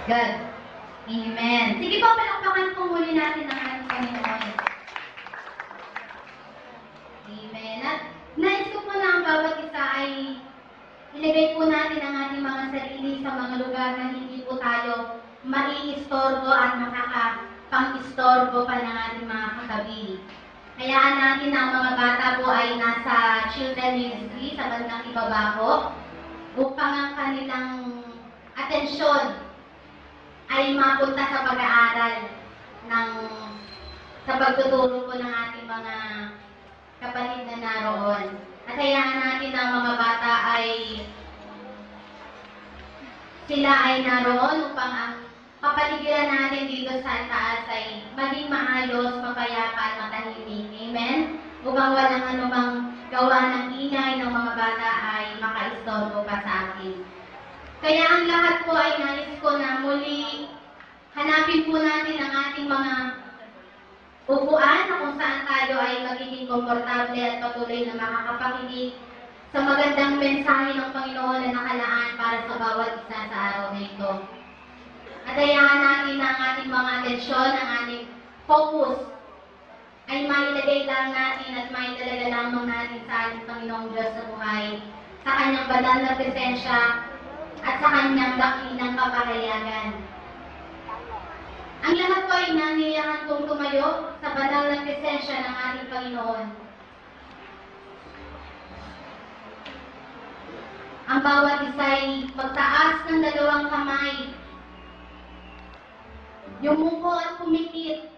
God. Amen. Sige po, palakpakan po muli natin ang ating Panginoon. Amen. At nais ko po na ang bawat isa ay ilagay po natin ang ating mga sarili sa mga lugar na hindi po tayo maiistorbo at makakapang-istorbo pa ng ating mga katabi. Hayaan natin na ang mga bata po ay nasa children ministry sa bandang ibaba po upang ang kanilang atensyon ay mapunta sa pag-aaral sa pagtuturo po ng ating mga kapatid na naroon. At hayaan natin na ang mga bata ay sila ay naroon upang ang kapaligiran natin dito sa taas ay maging maayos, mapayapa at matahimik. Amen? Upang walang anumang gawa ng ingay ng mga bata ay makaistorbo pa sa akin. Kaya ang lahat po ay nais ko na muli hanapin po natin ang ating mga upuan na kung saan tayo ay magiging komportable at patuloy na makakapakinig sa magandang mensahe ng Panginoon na nakalaan para sa bawat isa sa araw na ito. At hayaan natin na ang ating mga atensyon, ang ating focus ay mailagay lang natin at maitalaga lamang natin sa ating Panginoong Diyos sa buhay, sa Kanyang banal na presensya at sa Kanyang dakilang kapahayagan. Ang lahat po ay nangyayakang kong tumayo sa banal na presensya ng ating Panginoon. Ang bawat isa ay magtaas ng dalawang kamay, yumuko at pumikit,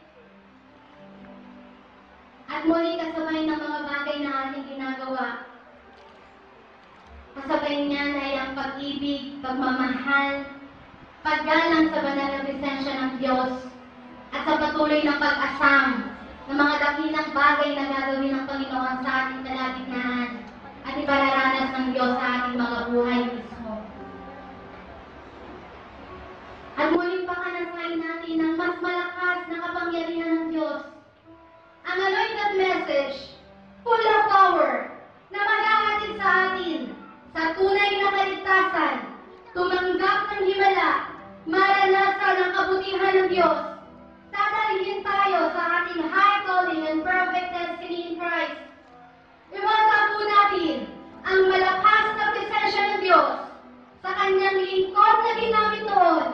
at muli kasabay ng mga bagay na ating ginagawa. Kasabay niyan ay ang pag-ibig, pagmamahal, paggalang sa banal na presensya ng Diyos, at sa patuloy na pag-asam ng mga dakilang bagay na gagawin ng Panginoon sa ating kalagitnaan at ipararanas ng Diyos sa ating mga buhay mismo. At muling pakanasain natin ang mas malakas na kapangyarihan ng Diyos, ang anointed message, full of power, na maghahatid sa atin sa tunay na kaligtasan, tumanggap ng himala, maranasan ang kabutihan ng Diyos, dadalhin tayo sa ating high calling and perfect destiny in Christ. Iwata po natin ang malakas na presensya ng Diyos sa Kanyang lingkod na ginamit noon,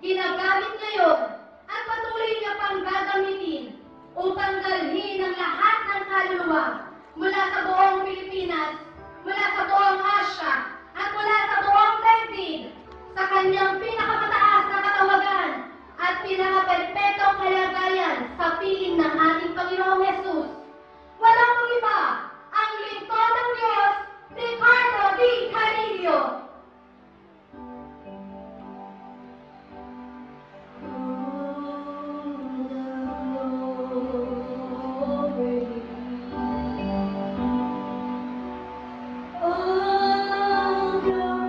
ginagamit ngayon, at patuloy niya pang gagamitin upang dalhin ang lahat ng kaluluwa mula sa buong Pilipinas, mula sa buong Asia, at mula sa buong daigdig sa Kanyang pinakamataas na katawagan at pinakaperpetong kalagayan sa piling ng ating Panginoong Hesus. Walang pong iba, ang lingkod ng Diyos, Ricardo D. Carillo. All your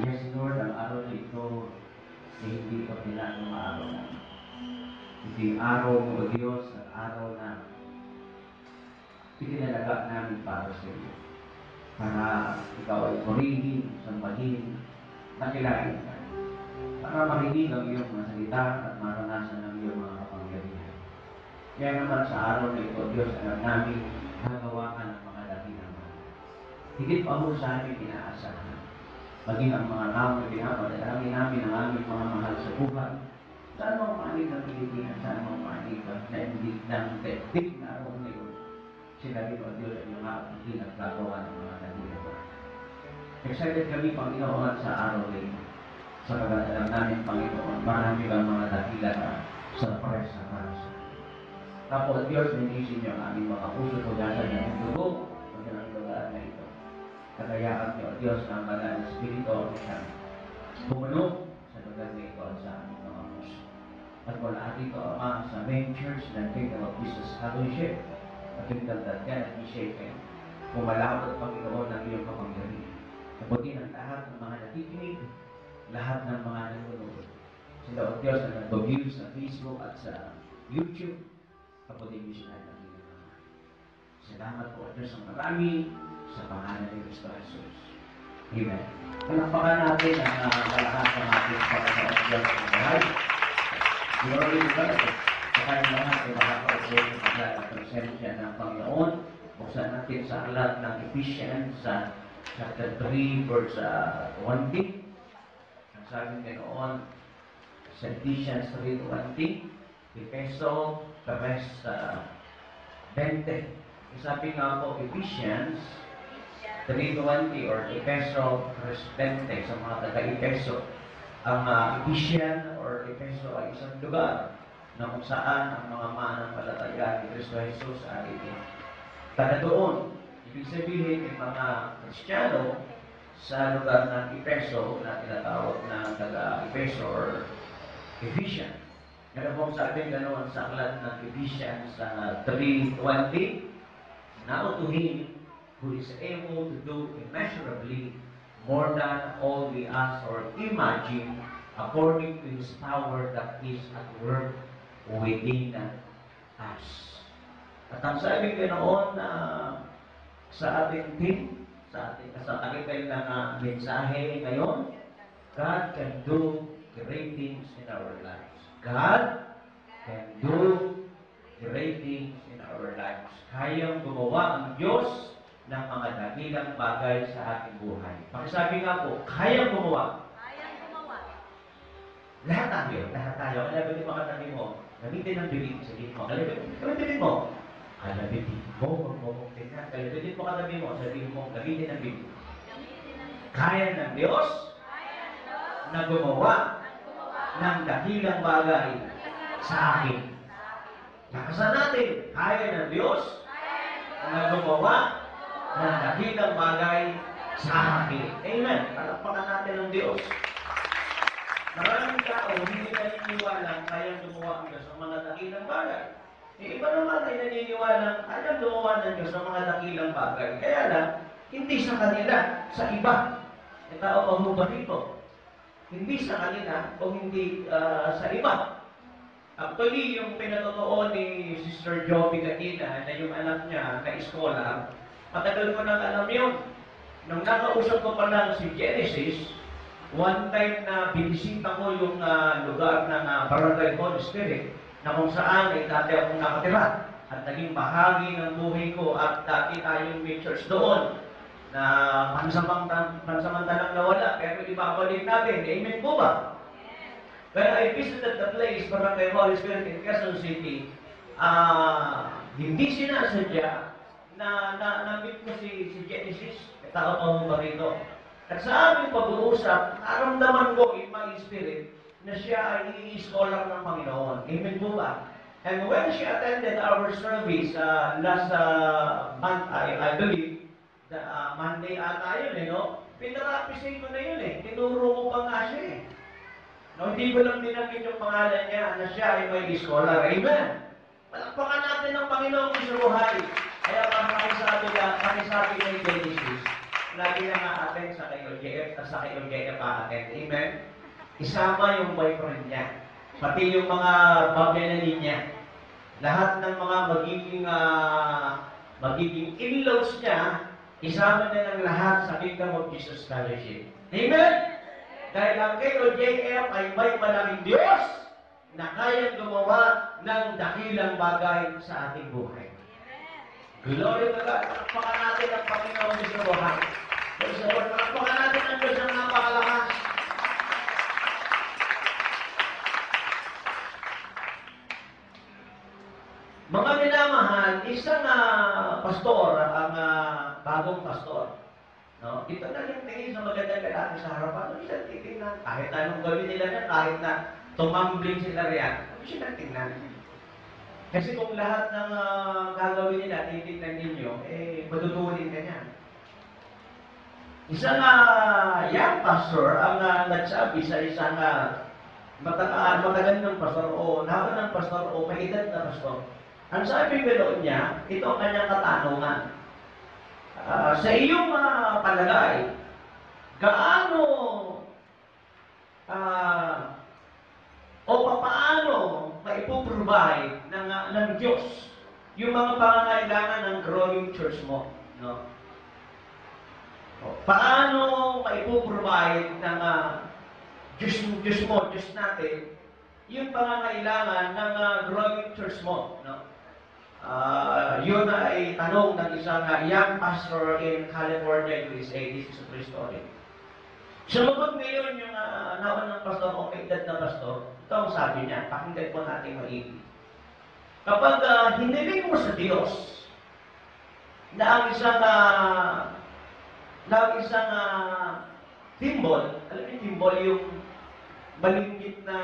Yes, Lord, ang araw na ito ay hindi ito kailangang araw na. Ito yung araw mo, O Diyos, at araw na itinalaga namin para sa iyo. Para ikaw ay purihin, sambahin, nakilain ka. Para marinig ang iyong mga salita at maranasan ang iyong mga kapangyarihan. Kaya naman sa araw na ito, Diyos, alam namin nagawa ka ng mga dakilang mga. Higit pa mo sa amin inaasahan. Maging ang mga tao na pinapadalangin namin ang aming mga mahal sa buhay. Saan mo panig ng Pilipinas? Saan mo panig ng daigdig na araw ngayon? Sila rin, O Diyos, ang mga hindi naggagawa ng mga nagulong. Excited kami, Panginoon, sa araw na ito. Sa kagadalang namin, Panginoon, marami ang mga dakila na sorpresa para sa amin. Tapos, Diyos, ninisin niyo ang aming mga puso ko dasa ng dugo o ng lugar na ito. Kagayaan niyo, Diyos, ng banal na Espiritu siyang bumuno sa lugar na ito sa aming mga puso. At mula dito, Ama, sa main church ng Kingdom of Jesus Fellowship, at yung dagdag ka at ishaken, pumalawat, Panginoon, ng iyong kapangyarihan. Nabuti ng lahat ng mga nakikinig, lahat ng mga nanonood. Sila, O Diyos, na nag-view sa Facebook at sa YouTube, kaputin niyo sila ng iyong mga. Salamat po, O Diyos, ang marami sa pangalan ni Cristo Jesus. Amen. Palakpakan natin ang malakas ng ating Panginoon Diyos ng buhay. Glory to God. Sa kanyang lahat ay makakaupo ng paglat at presensya ng Panginoon. Buksan natin sa aklat ng Ephesians sa chapter 3 verse 20. Ang sabi ng Panginoon sa Ephesians 3:20, Efeso 3:20. Sabi nga po Ephesians 3:20 or Efeso 3:20 sa mga taga-Efeso. Ang Ephesian or Efeso ay isang lugar na kung saan ang mga mananampalataya ni Cristo Jesus ay taga doon. Ibig sabihin, yung mga Kristiyano sa lugar ng Efeso na tinatawag na taga-Efeso or Ephesian. Kaya po sabi ganoon sa aklat ng Ephesians 3:20, now to Him who is able to do immeasurably more than all we ask or imagine, according to His power that is at work within us. At ang sabi ganoon sa ating team, sa ating ng mensahe ngayon, God can do great things in our lives. God can do great things in our lives. Kayang gumawa ang Diyos ng mga dakilang bagay sa ating buhay. Pakisabi nga po, kayang gumawa. Kayang gumawa. Lahat tayo. Kalabitin mo katabi mo. Gamitin ang bibig sa mo. Gamitin mo. Kalabitin mo. Huwag mo kong tingnan. Kalabitin mo katabi mo. Sabihin mo, gamitin ang bibig. Kaya ng Diyos na gumawa ng dakilang bagay sa akin. Lakasan natin. Kaya ng Diyos na gumawa ng dakilang bagay sa akin. Amen. Palakpakan natin ng Diyos. Maraming tao hindi naniniwala kayang gumawa ng Diyos ng mga dakilang bagay. Yung iba naman ay naniniwala kayang gumawa ng Diyos ng mga dakilang bagay. Kaya lang, hindi sa kanila, sa iba. Yung tao pa rito. Hindi sa kanila o hindi sa iba. Actually, yung pinatotoo ni Sister Joby kanina na yung anak niya na iskola, matagal ko nang alam yun. Nung nakausap ko pa lang si Genesis, one time na binisita ko yung lugar ng Barangay Holy Spirit na kung saan ay dati akong nakatira at naging bahagi ng buhay ko at dati tayong may church doon na pansamantalang nawala, pero ibabalik natin. Amen po ba? When I visited the place, Barangay Holy Spirit in Quezon City, hindi sinasadya na-meet ko si Genesis, tao ba rito. At sa aming pag-uusap, naramdaman ko in my spirit na siya ay scholar ng Panginoon. Amen po ba? And when she attended our service last month, I believe, Monday ata yun, pinarapisay ko na yun tinuro ko pa nga siya hindi ko lang dinagin yung pangalan niya na siya ay may scholar. Amen? Palakpakan natin ng Panginoong Isuruhay. Kaya pakisabi kay Genesis, lagi na nga atin sa kayo JF, sa kayo JF atin. Amen? Isama yung boyfriend niya. Pati yung mga babyanin niya. Lahat ng mga magiging in-laws niya, isama na ng lahat sa Kingdom of Jesus Fellowship. Amen? Dahil ang KOJF ay may malaking Diyos na kayang gumawa ng dakilang bagay sa ating buhay. Glory to God. Palakpakan natin ang Panginoon sa buhay. Palakpakan natin ang Diyos ng napakalakas. Mga minamahal, isang pastor, ang bagong pastor, ito na yung tingin sa magandang lalaki sa harapan. Isang titingnan. Kahit anong gawin nila na, kahit na tumambling sila riyan, siya tingnan. Kasi kung lahat ng gagawin nila, titignan ninyo, matutulin ka niya. Isang young pastor ang nagsabi sa isang matagandang pastor o naunang pastor o may edad na pastor. Ang sabi pero niya, ito ang kanyang katanungan. Sa iyong palagay, gaano o paano maipoprovide ng Diyos yung mga pangangailangan ng growing church mo? Paano maipoprovide ng Diyos mo, Diyos natin, yung pangangailangan ng growing church mo? Yun ay tanong ng isang young pastor in California, USA. This is a true story. Sumagot ngayon yung nawan ng pastor o edad na pastor. Ito ang sabi niya, pakinggan po natin maigi. Kapag hiniling mo sa Diyos na ang isang timbol, alam niyo timbol yung malinggit na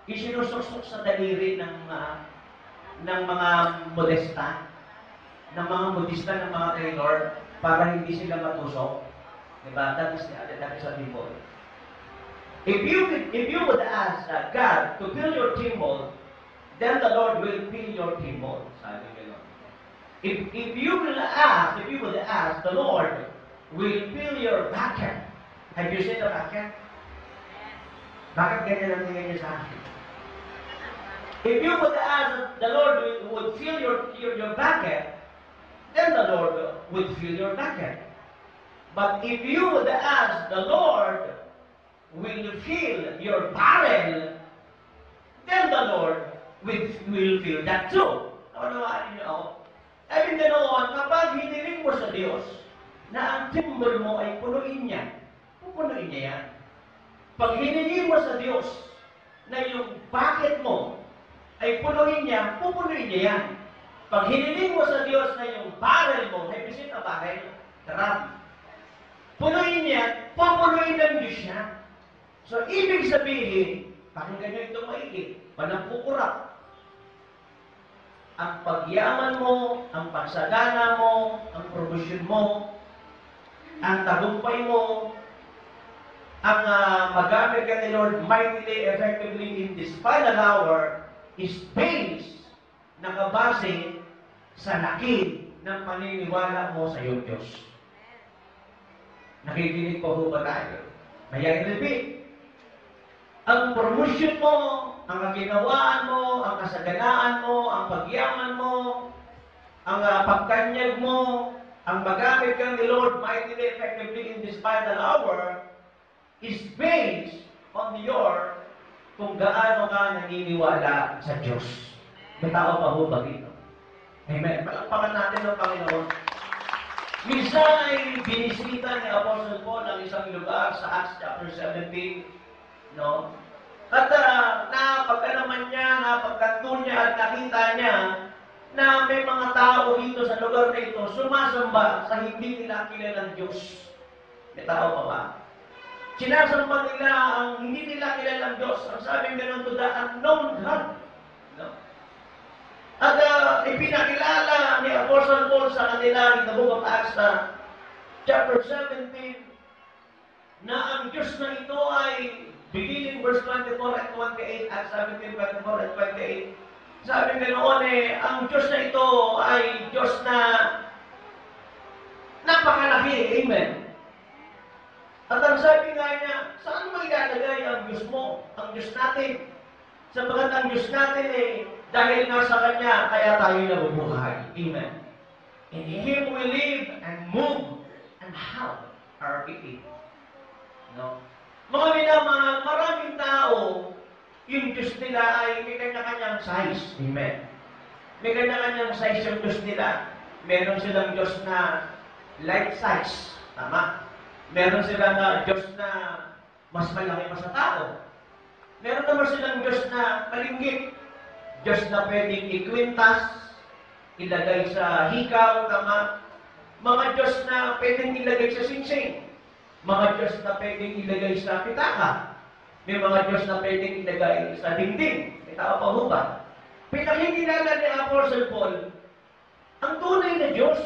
isinusuksok sa daliri ng mga modesta, ng mga trainer, para hindi sila matusok. Diba? That is a timbol. If you would ask God to fill your timbol, then the Lord will fill your timbol. Sabi gano'n. If you would ask, the Lord will fill your bucket. Have you seen the bucket? Bakit ganyan ang tingin niya sa akin? If you would ask, the Lord would fill your bucket, then the Lord would fill your bucket. But if you would ask, the Lord will fill your barrel, then the Lord will fill that too. Naunawaan niyo ako? Ay, ganoon, kapag hiniling mo sa Diyos na ang timbol mo ay punuin niya, pupunuin niya yan. Pag hiniling mo sa Diyos na yung bucket mo ay punuin niya, pupunuin niya yan. Pag hiniling mo sa Diyos na yung barrel mo, have you seen a barrel? Drum. Punuin niya, pupunuin ng Diyos niya. So, ibig sabihin, pakinggan niyo itong maigi, panagkukurap. Ang pagyaman mo, ang pagsagana mo, ang promosyon mo, ang tagumpay mo, ang magamit ka ni Lord mightily, effectively in this final hour is based, nakabase sa laki ng paniniwala mo sa iyong Diyos. Nakikinig po ba tayo? May I repeat? Ang promotion mo, ang ginawaan mo, ang kasaganaan mo, ang pagyaman mo, ang pagkanyag mo, ang magamit ka ni Lord mightily, effectively in this final hour is based on your kung gaano ka naniniwala sa Diyos. May tao pa ho ba dito? Amen. Palakpakan natin ng Panginoon. Minsan ay binisita ni Apostle Paul ang isang lugar sa Acts chapter 17, no? At napagkalaman niya, napagkanto niya at nakita niya na may mga tao dito sa lugar na ito sumasamba sa hindi nila kilalang Diyos. May tao pa ba? Sinasamba nila ang hindi nila kilalang Diyos. Ang sabing ganun to the unknown God. No? At ipinakilala ni Apostle Paul sa kanila in the book of Acts chapter 17 na ang Diyos na ito ay beginning verse 24 at 28, Acts 17, 24 at 28. Sabi nga noon ang Diyos na ito ay Diyos na napakalaki. Amen. At ang sabi nga niya, saan mo ilalagay ang Diyos mo, ang Diyos natin? Sapagat ang Diyos natin dahil nasa Kanya, kaya tayo nabubuhay. Amen. In Him we live and move and have our being. No? Mga minamahal, maraming tao, yung Diyos nila ay may kanya-kanyang size. Amen. May kanya-kanyang size yung Diyos nila. Meron silang Diyos na life size. Tama? Meron silang Diyos na mas malaki pa sa tao. Meron naman silang Diyos na malinggit. Diyos na pwedeng ikwintas, ilagay sa hikaw, tama? Mga Diyos na pwedeng ilagay sa singsing. Mga Diyos na pwedeng ilagay sa pitaka. May mga Diyos na pwedeng ilagay sa dingding. May tao pa ho ba? Pinakikilala ni Apostle Paul, ang tunay na Diyos,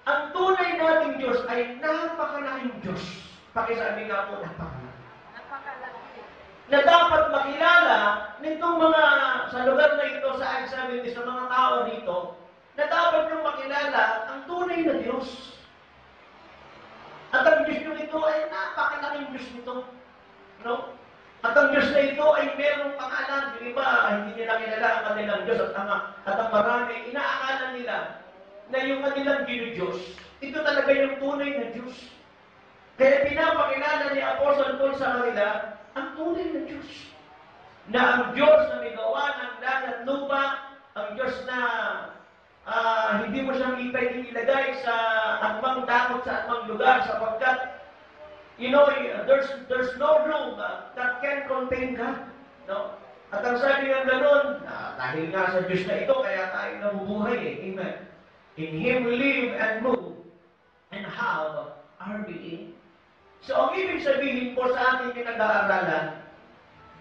ang tunay nating Diyos ay napakalaking Diyos. Pakisabi nga po, napakalaki. Na dapat makilala nitong mga sa lugar na ito, sa Acts 17, sa mga tao dito, na dapat nyung makilala ang tunay na Diyos. At ang Diyos nyo ito ay napakalaking Diyos nito. No? At ang Diyos na ito ay merong pangalan. Yung iba, hindi nila kilala ang kanilang Diyos at ang marami, inaakala nila na yung kanilang Diyos, ito talaga yung tunay na Diyos. Kaya pinapakilala ni Apostle Paul sa kanila, ang tunay na Diyos. Na ang Diyos na may gawa ng langit at lupa, ang Diyos na hindi mo siyang pwedeng ilagay sa anumang dakot sa anumang lugar sapagkat there's no room that can contain God. No? At ang sabi nga gano'n, dahil nga sa Diyos na ito, kaya tayo nabubuhay. Amen. In Him we live and move and have our being. So, ang ibig sabihin po sa ating pinag-aaralan,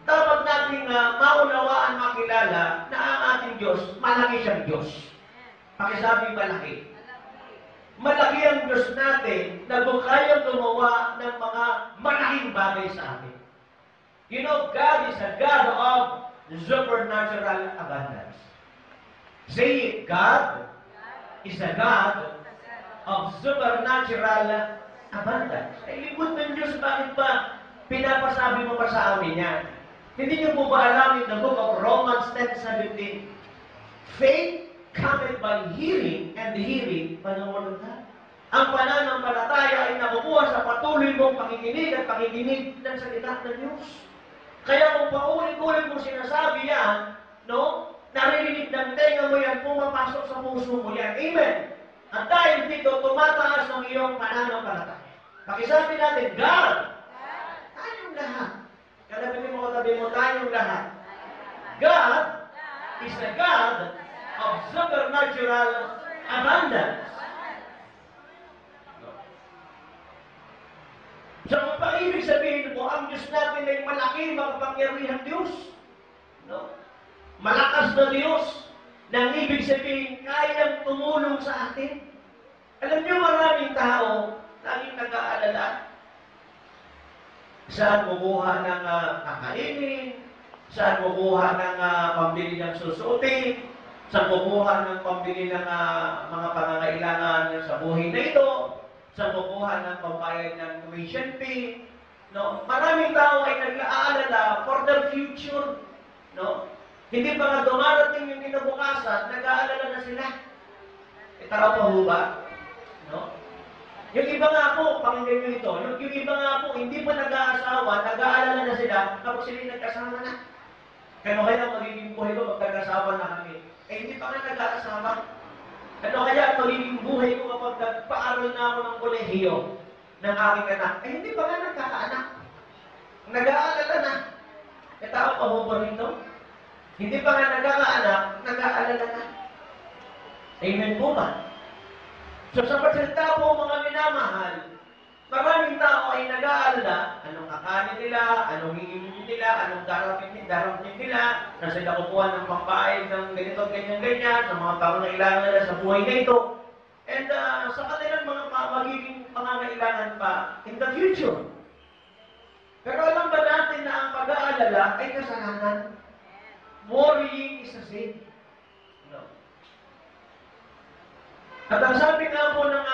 dapat nating maunawaan, makilala na ang ating Diyos, malaki siyang Diyos. Pakisabi malaki. Malaki ang Diyos natin na kung kayang gumawa ng mga malaking bagay sa atin. You know, God is a God of supernatural abundance. Say it, God is a God of supernatural abundance. Ay, likod ng Diyos, bakit ba pinapasabi mo pa sa amin yan? Hindi niyo po ba alam in the book of Romans 10:17? Faith cometh by hearing, and the hearing by the word of God. Ang pananampalataya ay nakukuha sa patuloy mong pakikinig at pakikinig ng salita ng Diyos. Kaya kung paulit-ulit mong sinasabi yan, no? Naririnig ng tenga mo yan, pumapasok sa puso mo yan. Amen. At dahil dito, tumataas ang iyong pananampalataya. Pakisabi natin, God, tayong lahat. Kalabitin mo katabi mo, tayong lahat. God is the God of supernatural abundance. So, kung paibig sabihin mo, ang Diyos natin ay malaki, makapangyarihan Diyos. No? Malakas na Diyos, na ang ibig sabihin, kayang tumulong sa atin. Alam niyo, maraming tao, laging nag-aalala. Saan kukuha ng kakainin? Saan kukuha ng pambili ng susuotin? Saan kukuha ng pambili ng mga pangangailangan sa buhay na ito? Saan kukuha ng pambayad ng tuition fee? No? Maraming tao ay nag-aalala for the future. No? Hindi pa nga dumarating yung kinabukasan, nag-aalala na sila. Tara pa ho ba? No? Yung iba nga po, pakinggan nyo ito, yung iba nga po, hindi pa nag-aasawa, nag-aalala na sila kapag sila nagkasama na. Kaya magiging buhay ko pag nag-asawa na kami. Eh, hindi pa nga nag-aasawa. Ano kaya ang magiging buhay ko kapag nagpaaral na ako ng kolehiyo ng aking anak? Eh, hindi pa nga nagkakaanak. Nag-aalala na. E tao pa mo ba rito? Hindi pa nga nagkakaanak, nag-aalala na. Amen po ba? So sa pagsalita po mga minamahal, maraming tao ay nag-aalala, anong kakanin nila, anong hiingin nila, anong darating nila, na sila kukuha ng pambayad ng ganito, ganyan-ganyan, sa mga pangangailangan nila sa buhay na ito. And sa kanilang mga magiging pangangailangan pa in the future. Pero alam ba natin na ang pag-aalala ay kasalanan? Worrying is a sin. No. At ang sabi nga po ng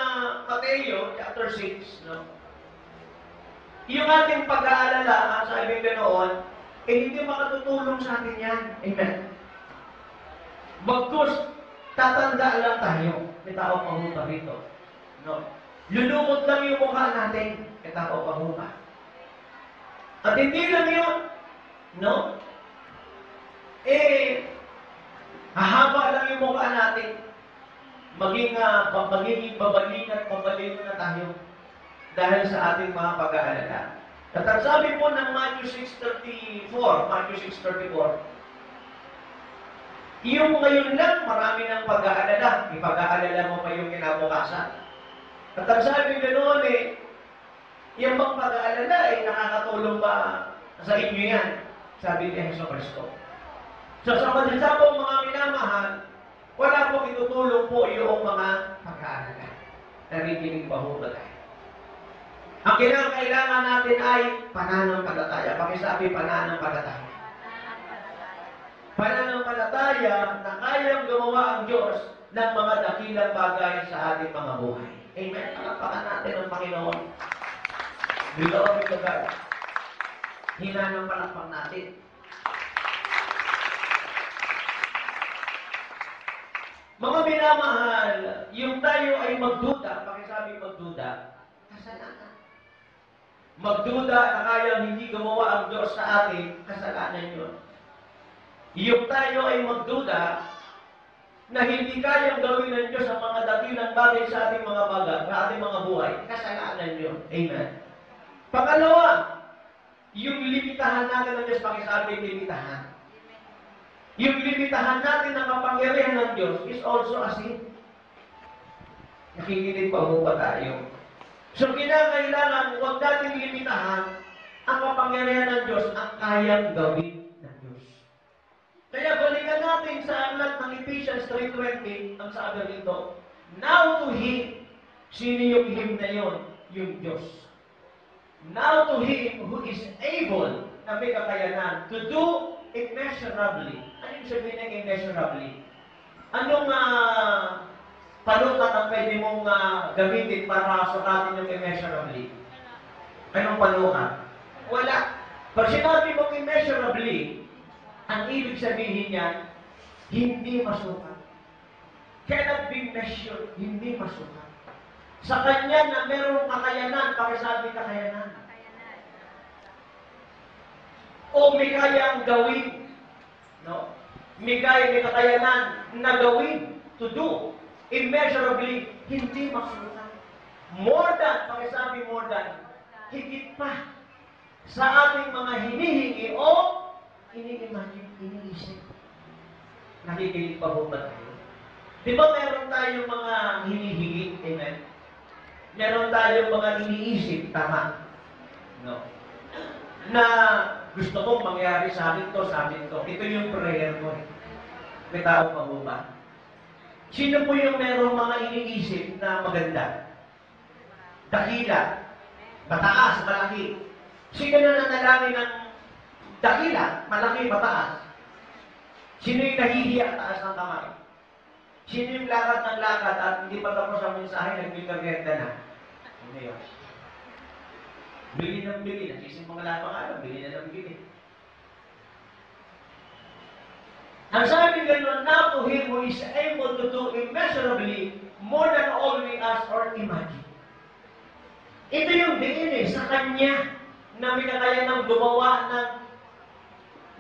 Mateo, chapter 6, no? Yung ating pag-aalala, ang sabi ganoon, eh hindi makatutulong sa atin yan. Amen. Bagkus, tatanda lang tayo. May tao pahupa rito. No? Lulumot lang yung mukha natin. May tao pahupa. At hindi lang yun. No? Eh, hahaba lang yung mukha natin. Magiging babaling at pabalino na tayo dahil sa ating mga pag-aalala. At ang sabi po ng Matthew 6:34, yung ngayon lang, marami ng pag-aalala. Ipag-aalala mo pa yung kinabukasan. At ang sabi ganoon yung bang pag-aalala nakakatulong ba sa inyo yan? Sabi ni Hesus Kristo. So sa pagsalita po mga minamahal, wala pong itutulong po yung mga pag-aalala. Narikinig pa ho ba tayo? Ang kailangan natin ay pananampalataya. Pakisabi, pananampalataya. Pananampalataya na kayang gumawa ang Diyos ng mga dakilang bagay sa ating mga buhay. Amen. Palapakan natin ang Panginoon. Glory to God. Hinanang palakpak natin. Mga minamahal, yung tayo ay magduda, pakisabi magduda, kasalanan. Magduda na kayang hindi gumawa ang Diyos sa atin, kasalanan yun. Yung tayo ay magduda na hindi kayang gawin ng Diyos ang mga dakilang bagay sa ating mga bagay, sa ating mga buhay, kasalanan yun. Amen. Pangalawa, yung limitahan natin ng Diyos, pakisabi limitahan. Yung limitahan natin ng kapangyarihan ng Diyos is also a sin. Nakikinig pa mo ba tayo? So, kinakailangan huwag natin limitahan ang kapangyarihan ng Diyos ang kayang gawin ng Diyos. Kaya balikan natin sa aklat ng Ephesians 3:20, ang sabi rito, now to Him, sino yung Him na yun? Yung Diyos. Now to Him who is able na may kakayanan to do immeasurably. Ano yung sabihin ng immeasurably? Anong panukat ang pwede mong gamitin para sukatin yung immeasurably? Anong panukat? Wala. Pag sinabi mong immeasurably, ang ibig sabihin niya, hindi masukat. Cannot be measured, hindi masukat. Sa Kanya na merong kakayanan, pakisabi kakayanan. O may kayang gawin. No? May kakayanan na gawin, to do, immeasurably, hindi masukat. More than, pakisabi more than, higit pa sa ating mga hinihingi o ini-imagine, iniisip. Nakikinig pa po ba tayo? Di ba meron tayong mga hinihingi? Amen? Meron tayong mga iniisip, tama? No? Na gusto kong mangyari sa akin to, sa akin to. Ito yung prayer ko. May tao pa po ba? Sino po yung merong mga iniisip na maganda? Dakila. Mataas, malaki. Sino na nanalangin ng dakila, malaki, mataas? Sino yung nahihiya taas ng kamay? Sino yung lakad ng lakad at hindi pa tapos ang mensahe, nagbikargenda na? Hindi yun. Bili ng bili. Nagsising mga lapang alam, bili na ng bili. Ang sabi gano'n, now to Him who is able to do immeasurably more than all we ask or imagine. Ito yung diin sa Kanya na may kakayanang gumawa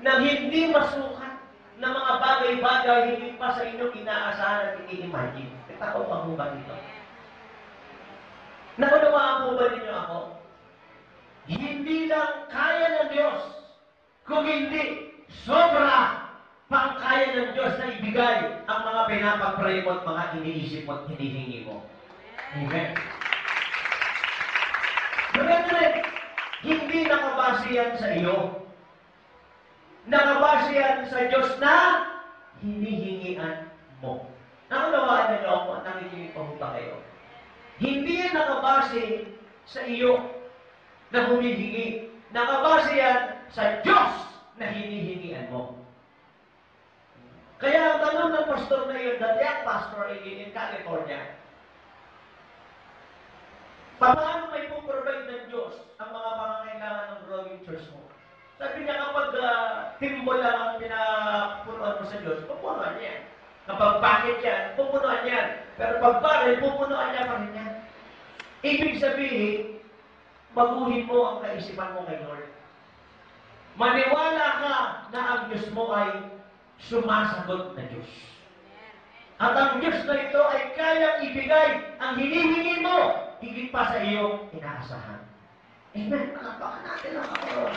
ng hindi masukat na mga bagay-bagay hindi pa sa inyong inaasahan at ini-imagine. Tao pa po ba dito? Naunawaan po ba ninyo ako? Hindi lang kaya ng Diyos, kung hindi sobra pang kaya ng Diyos na ibigay ang mga pinapag-pray mo at mga iniisip mo at hinihingi mo. Amen. Brethren, hindi nakabase yan sa iyo. Nakabase yan sa Diyos na hinihingian mo. Nakunawaan niyo ako, nakikinig pa ba kayo? Hindi yan nakabase sa iyo na humihingi. Nakabase yan sa Diyos na hinihingian mo. Kaya ang tanong ng pastor na yun, the young pastor in California, paano may puprovide ng Diyos ang mga pangangailangan ng growing church mo? Sabi niya, kapag timbol lang ang pinapunuan mo sa Diyos, pupunuan niya. Kapag bakit yan, pupunuan niya. Pero pag baril, pupunuan niya pa rin yan. Ibig sabihin, baguhin mo ang kaisipan mo kay Lord. Maniwala ka na ang Diyos mo ay sumasagot na Diyos. At ang Diyos na ito ay kayang ibigay ang hinihingi mo higit pa sa iyong inaasahan. Amen. Palakpakan natin ang Panginoon.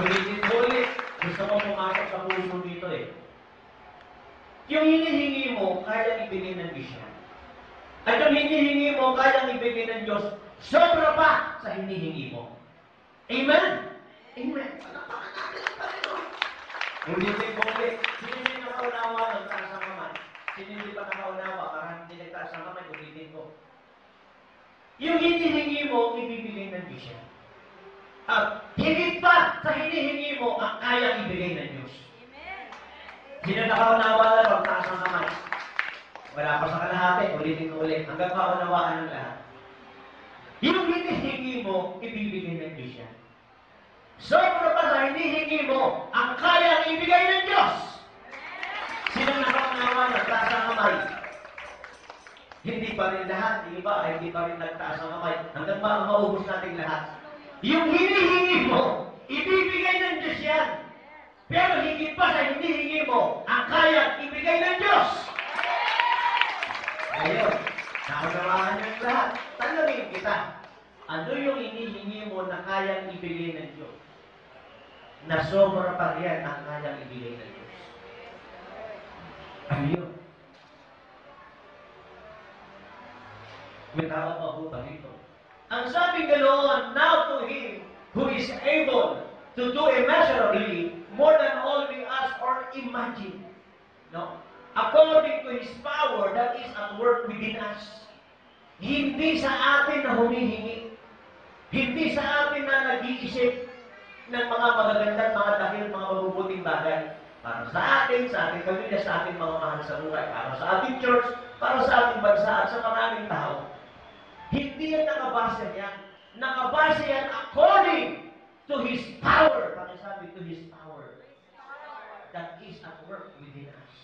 Ulit-ulit, gusto mo pumasok sa puso dito eh. Yung hinihingi mo, kayang ibigay ng Diyos yan. At yung hinihingi mo, kayang ibigay ng Diyos, sobra pa sa hinihingi mo. Amen? Amen. Palakpakan natin ang Panginoon. Ulitin mo ulit. Sino hindi nakaunawa, nagtaas ang kamay. Sino hindi pa nakaunawa, parang hindi nagtaas ang kamay, ulitin mo. Yung hinihingi mo, ibibigay ng Diyos yan. At higit pa sa hinihingi mo, ang kayang ibigay ng Diyos. Sino nakaunawa na, magtaas ang kamay. Wala pa sa kalahati, ulitin mo ulit. Hanggang maunawaan ng lahat. Yung hinihingi mo, ibibigay ng Diyos yan. Sobra pa sa hinihingi mo, ang kayang ibigay ng Diyos. Sino nakaunawa, nagtaas ang kamay. Hindi pa rin lahat, di ba? Hindi pa rin nagtaas ang kamay. Hanggang maubos natin lahat. Yung hinihingi mo, ibibigay ng Diyos yan. Pero higit pa sa hinihingi mo, ang kayang ibigay ng Diyos. Ngayon, nakunawaan niyo yung lahat. Tanungin kita, ano yung hinihingi mo na kayang ibigay ng Diyos? Na sobra pa riyan ang kayang ibigay ng Diyos. Ano yun? May tao pa po ba dito? Ang sabi ganoon, now to Him who is able to do immeasurably more than all we ask or imagine. No? According to His power that is at work within us. Hindi sa atin na humihingi. Hindi sa atin na nag-iisip ng mga magagandang, mga dahil, mga mabubuting bagay. Para sa ating pamilya, sa ating mga mahal sa buhay, para sa ating church, para sa ating bansa, at sa maraming tao. Hindi yan nakabase yan. Nakabase yan according to His power. Pakisabi, to His power. That is at work within us.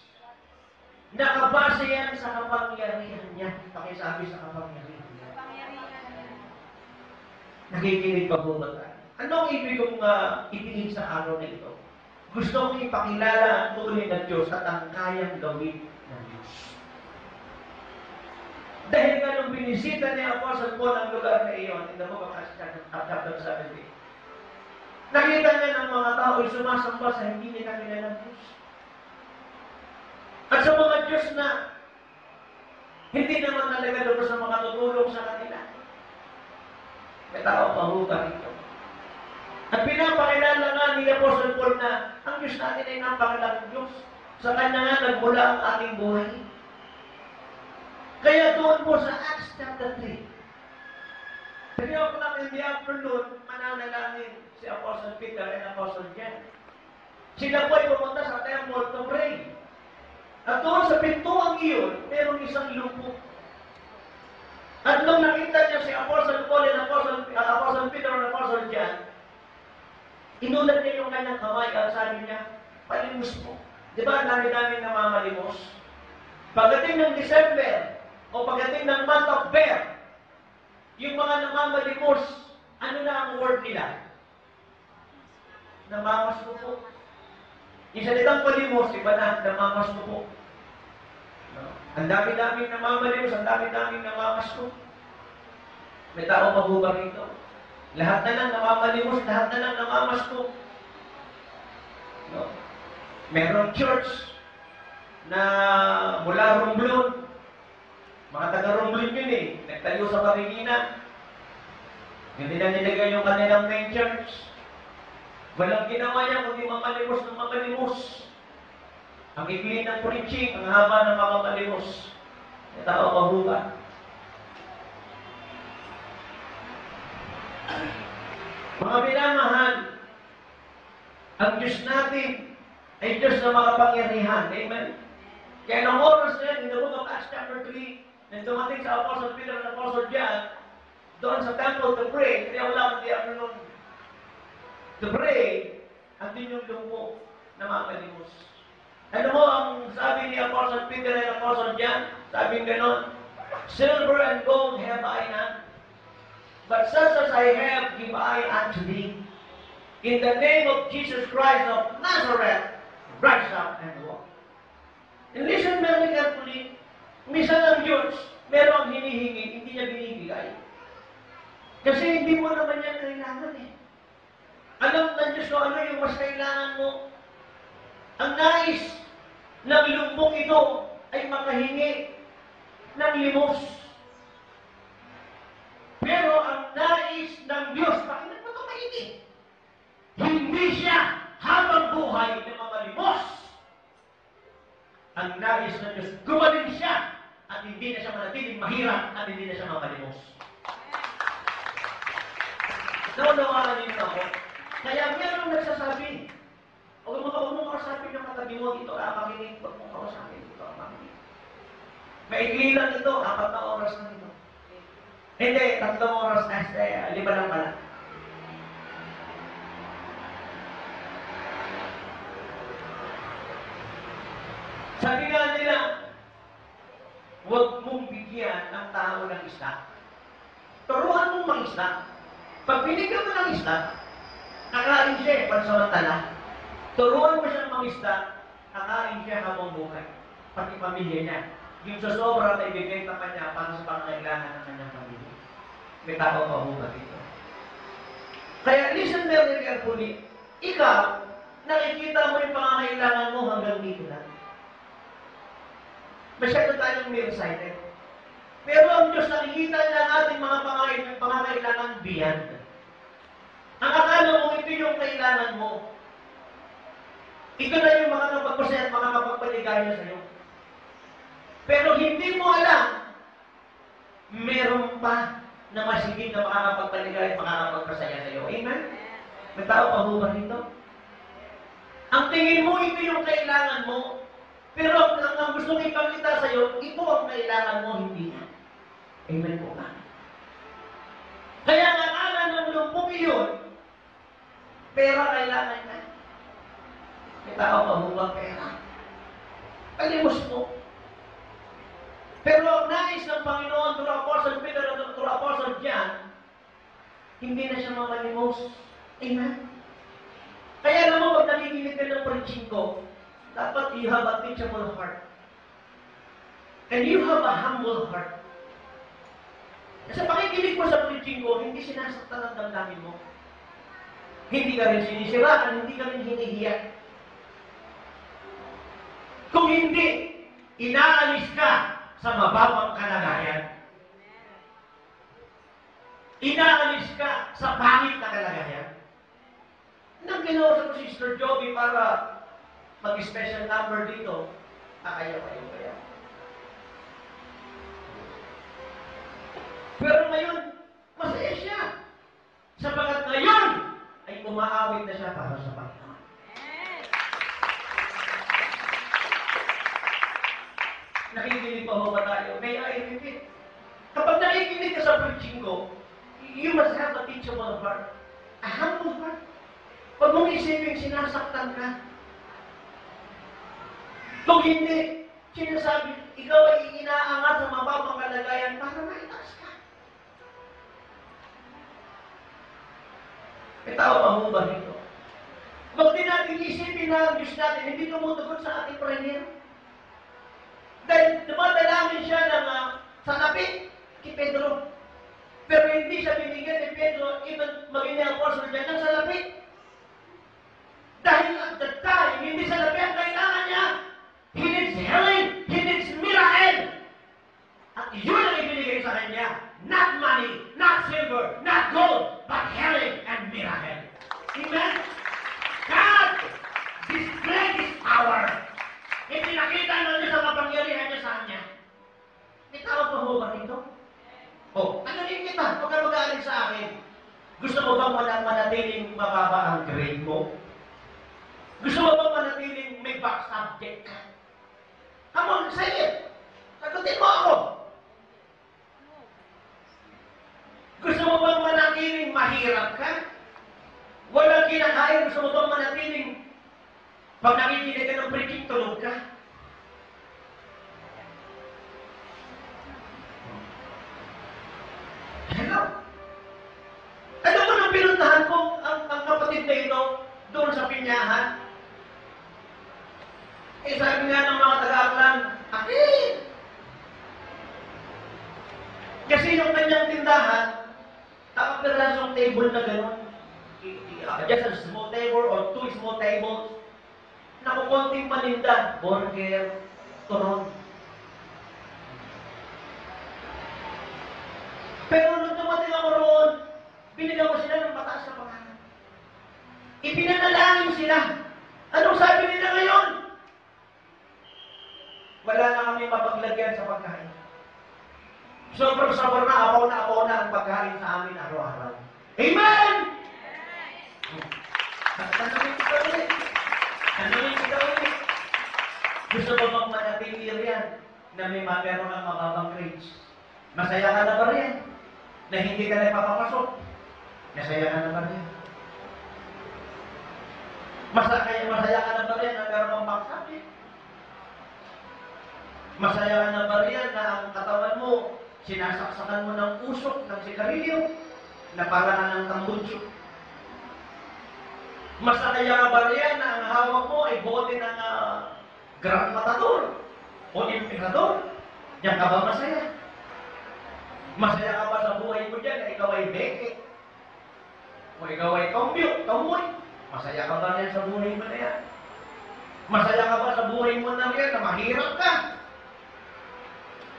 Nakabase yan sa kapangyarihan niya. Pakisabi sa kapangyarihan niya. Nakikinig pa po ba tayo? Anong ibig kong itingin sa araw na ito? Gusto kong ipakilala ang tunay ng Diyos at ang kayang gawin ng Diyos. Dahil nga nung binisita ni Apostle Paul ang lugar na iyon, in the book of Acts chapter 17, nakita niya ng mga tao ay sumasamba sa hindi nila kilalang Diyos. At sa mga Diyos na hindi naman talaga doon sa mga tutulong sa kanila. May tao pa huga rito. At pinapakilala nga ni Apostle Paul na ang Diyos natin ay napakalang Diyos. Sa Kanya nga nagmula ang ating buhay. Kaya doon po sa Acts chapter 3, 3 o'clock in the afternoon, mananalangin si Apostle Peter and Apostle John. Sila po ay pumunta sa temple to pray. At doon sa pintuang iyon, mayroong isang lupo. At nung nakita niya si Apostle Paul and Apostle Peter and Apostle John, inulat niya yung kanyang kamay at sabi niya, palimos mo. Di ba, dami-dami namamalimos? Pagdating ng December, o pagdating ng month of Bear, yung mga namamalimos, ano na ang word nila? Namamas mo po. Yung salitang palimos, iba na, namamas mo po. No? Ang dami-daming namamalimos, ang dami-daming namamasko. May tao pa ba rito? Lahat na lang namamalimos, lahat na lang namamasko. No? Merong church na mula Romblon. Mga taga-Romblon yun eh. Nagtayo sa Marikina. Hindi na nilagay yung kanilang main church. Walang ginawa niya kundi mamalimos ng mamalimos. Ang ikli ng preaching, ang haba ng mga mamalimos. May tao mahuga. Mga minamahal, ang Diyos natin ay Diyos na makapangyarihan. Amen? Kaya nung oras na yan, in the book of Acts chapter 3, nang dumating sa Apostle Peter at Apostle John, doon sa temple to pray, kaya wala kundi afternoon to pray, andun yung lumbo na mamalimos. Ano mo ang sabi ni Apostle Peter at Apostle John? Sabi gano'n, silver and gold have I none, but such as I have give I unto thee. In the name of Jesus Christ of Nazareth, rise up and walk. And listen very carefully, minsan ang Diyos, merong hinihingi, hindi niya binibigay. Kasi hindi mo naman yan kailangan eh. Alam ng Diyos kung ano yung mas kailangan mo. Ang nais ng lumbong ito ay makahingi ng limos. Pero ang nais ng Diyos, pakinggan mo ito maigi, hindi siya habang buhay na mamalimos. Ang nais ng Diyos, gumaling siya at hindi na siya manatiling mahirap at hindi na siya mamalimos. Naunawaan niyo ako. Kaya mayroong nagsasabi, huwag mong kausapin yung katabi mo dito, makinig, huwag mong kausapin dito, makinig. Maikli lang ito, 4 na oras na ito. Hindi, 3 oras, 5 lang pala. Sabi nga nila, huwag mong bigyan ng tao ng isda. Turuan mong mangisda. Pag binigyan mo ng isda, kakain siya pansamantala. Turuan mo siyang mangisda, kakain siya habang buhay. Pati pamilya niya. Yung sa sobra na ibigay na kanya para sa pangailangan ng kanyang pamilya. May tao pa buka dito. Kaya listen very carefully. Ikaw, nakikita mo yung pangangailangan mo hanggang dito lang. Masyado tayong nearsighted. Pero ang Diyos nakikita niya ang ating mga pangangailangan beyond. Ang akala mo, ito yung kailangan mo. Ito na yung makakapagpasaya at makakapagpaligaya sa'yo. Pero hindi mo alam, meron pa na masigit na makakapagpaligaya at makakapagpasaya sa'yo. Amen? May tao pa ba dito? Ang tingin mo, ito yung kailangan mo. Pero ang gusto kong ipakita sa'yo, ito ang kailangan mo, hindi na. Amen po ba? Kaya ang akala ng lumpong iyon, pera kailangan na. May tao pa ba pera? Palimos mo. Pero ang nais ng Panginoon through Apostle Peter at through Apostle John, hindi na siya mamalimos. Amen? Kaya naman pag nakikinig ka ng preaching ko, dapat you have a teachable heart. And you have a humble heart. Kasi pakikinig mo sa preaching ko, hindi sinasaktan ang damdamin mo. Hindi ka rin sinisiraan, hindi ka rin hinihiya. Kung hindi, inaalis ka sa mababang kalagayan. Inaalis ka sa pangit na kalagayan. Nang ginawa sa Sister Joby para mag-special number dito, ayaw. Pero ngayon, masaya siya. Sapagat ngayon, ay umaawit na siya para sa Panginoon. Nakikinig pa ba tayo? May I repeat. Kapag nakikinig ka sa preaching ko, you must have a teachable heart. A humble heart. Pag mong isipin, sinasaktan ka. Kung hindi, sinasabi, ikaw ay inaangat sa mababang kalagayan para maitaas ka. May tao pa mo ba dito? Huwag din natin isipin na ang Diyos natin hindi tumutugon sa ating prayer. Dahil dumadalangin siya ng salapi kay Pedro. Pero hindi siya binigyan ni Pedro, even maging apostle niya ng salapi. Dahil at that time, hindi salapi ang kailangan niya. He needs healing. He needs miracle. At yun ang ibinigay sa kanya. Not money, not silver, not gold, but healing and miracle. Amen? God displayed His power. Ipinakita na niya sa kapangyarihan niya sa kanya. May tawag pa ho ba rito? Oh, ano rin kita? Huwag ka mag-aalit sa akin. Gusto mo bang manatiling mababa ang grade mo? Gusto mo bang manatiling may back subject ka? Come on, say it. Sagutin mo ako. Gusto mo bang manatiling mahirap ka? Walang kinakain. Gusto mo bang manatiling pag nakikinig ka ng preaching, tulog ka? Hello? Ano mo nang pinuntahan ko ang kapatid na ito doon sa pinyahan? Eh, sabi nga ng mga taga-aklan, akin! Kasi yung kanyang tindahan, takapirasong table na gano'n, just a small table or two small tables, nakukonting paninda, burger, turon. Pero nung dumating ako roon, binigyan ko sila ng mataas na pangalan. Ipinanalangin sila. Anong sabi nila ngayon? Wala na kami mapaglagyan sa pagkain. Sobrang na apaw na ang pagkain sa amin araw-araw. Amen! Tanungin kita ulit. Tanungin kita ulit. Gusto mo bang manatili riyan na meron kang mababang grades? Masaya ka na ba riyan? Na hindi ka na ipapapasok? Masaya ka na ba riyan? Masaya ka na ba riyan na meron kang backsabi? Masaya ka na ba riyan na ang katawan mo, sinasaksakan mo ng usok, ng sigarilyo, na para ka ng tambutso? Masaya ka ba riyan na ang hawak mo ay bote ng Grand Matador o Emperador? Diyan ka ba masaya? Masaya ka ba sa buhay mo dyan na ikaw ay beke? O ikaw ay tomboy? Masaya ka ba rin sa buhay mo na yan? Masaya ka ba sa buhay mo na yan na mahirap ka?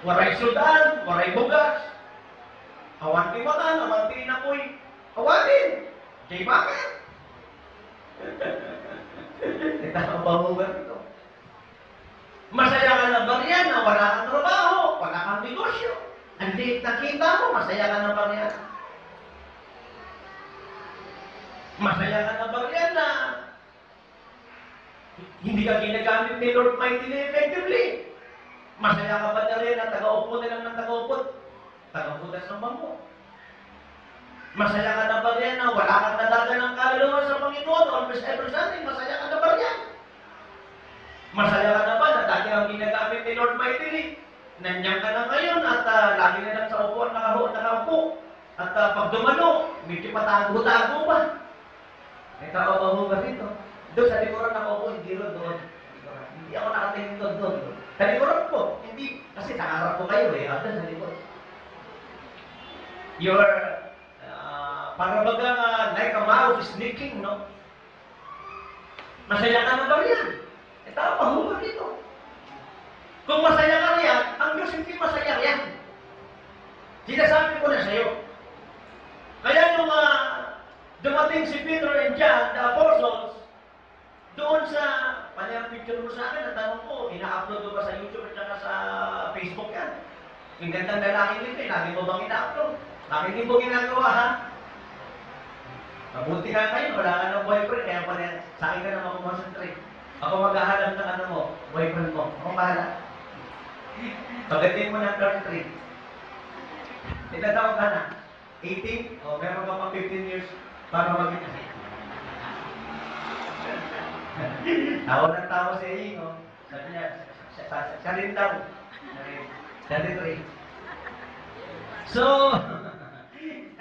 Waray sudan, waray bugas. Awanti matan, awanti inapoy. Awatin! Jay bakit? Ito ba mo ba ito? Masaya ka na ba riyan na wala kang trabaho, wala kang negosyo? Ang liit na kita mo, masaya ka na ba riyan? Masaya ka na ba riyan na hindi ka ginagamit ni Lord mightily effectively? Masaya ka ba na rin na taga-upo na lang ng taga-upot? Taga-uputas ng bangko. Masaya ka na ba rin na wala kang nadaga ng kaluluwa sa Panginoon almost every Sunday? Masaya ka na ba rin? Masaya ka na ba na dati ang ginagamit ni Lord mightily? Nandiyan ka na ngayon at lagi na lang sa upuan nakaupo. At pag dumalo, medyo patago-tago ba? May tao ba mo ba dito? Doon sa likuran nakaupo, hindi ron doon. Hindi ako nakatingin doon. Sa likuran po, hindi. Kasi nakaharap ko kayo eh. At sa likuran. You're, para bagang like a mouse sneaking, no? Masaya ka na ba yan? E tao pa mo ba dito? Kung masaya ka riyan, ang Diyos hindi masaya riyan. Sinasabi ko na sa'yo. Kaya nung dumating si Peter and John, the apostles, doon sa, panayang picture mo sa akin, natanong ko, ina-upload mo ba sa YouTube at saka sa Facebook yan? Yung gandang lalaki nito, lagi mo bang ina-upload? Bakit hindi mo ginagawa, ha? Mabuti ka kayo, wala ka ng boyfriend, kaya pala sa akin ka naman kumonsentrate. Ako maghahanap ng ano mo, boyfriend mo. Ako bahala. Pagdating mo ng 33, itatawag ka na, 18, o meron ka pa 15 years para maging ako ng tao sa iyo, no? Sabi niya, siya rin daw. 33. So,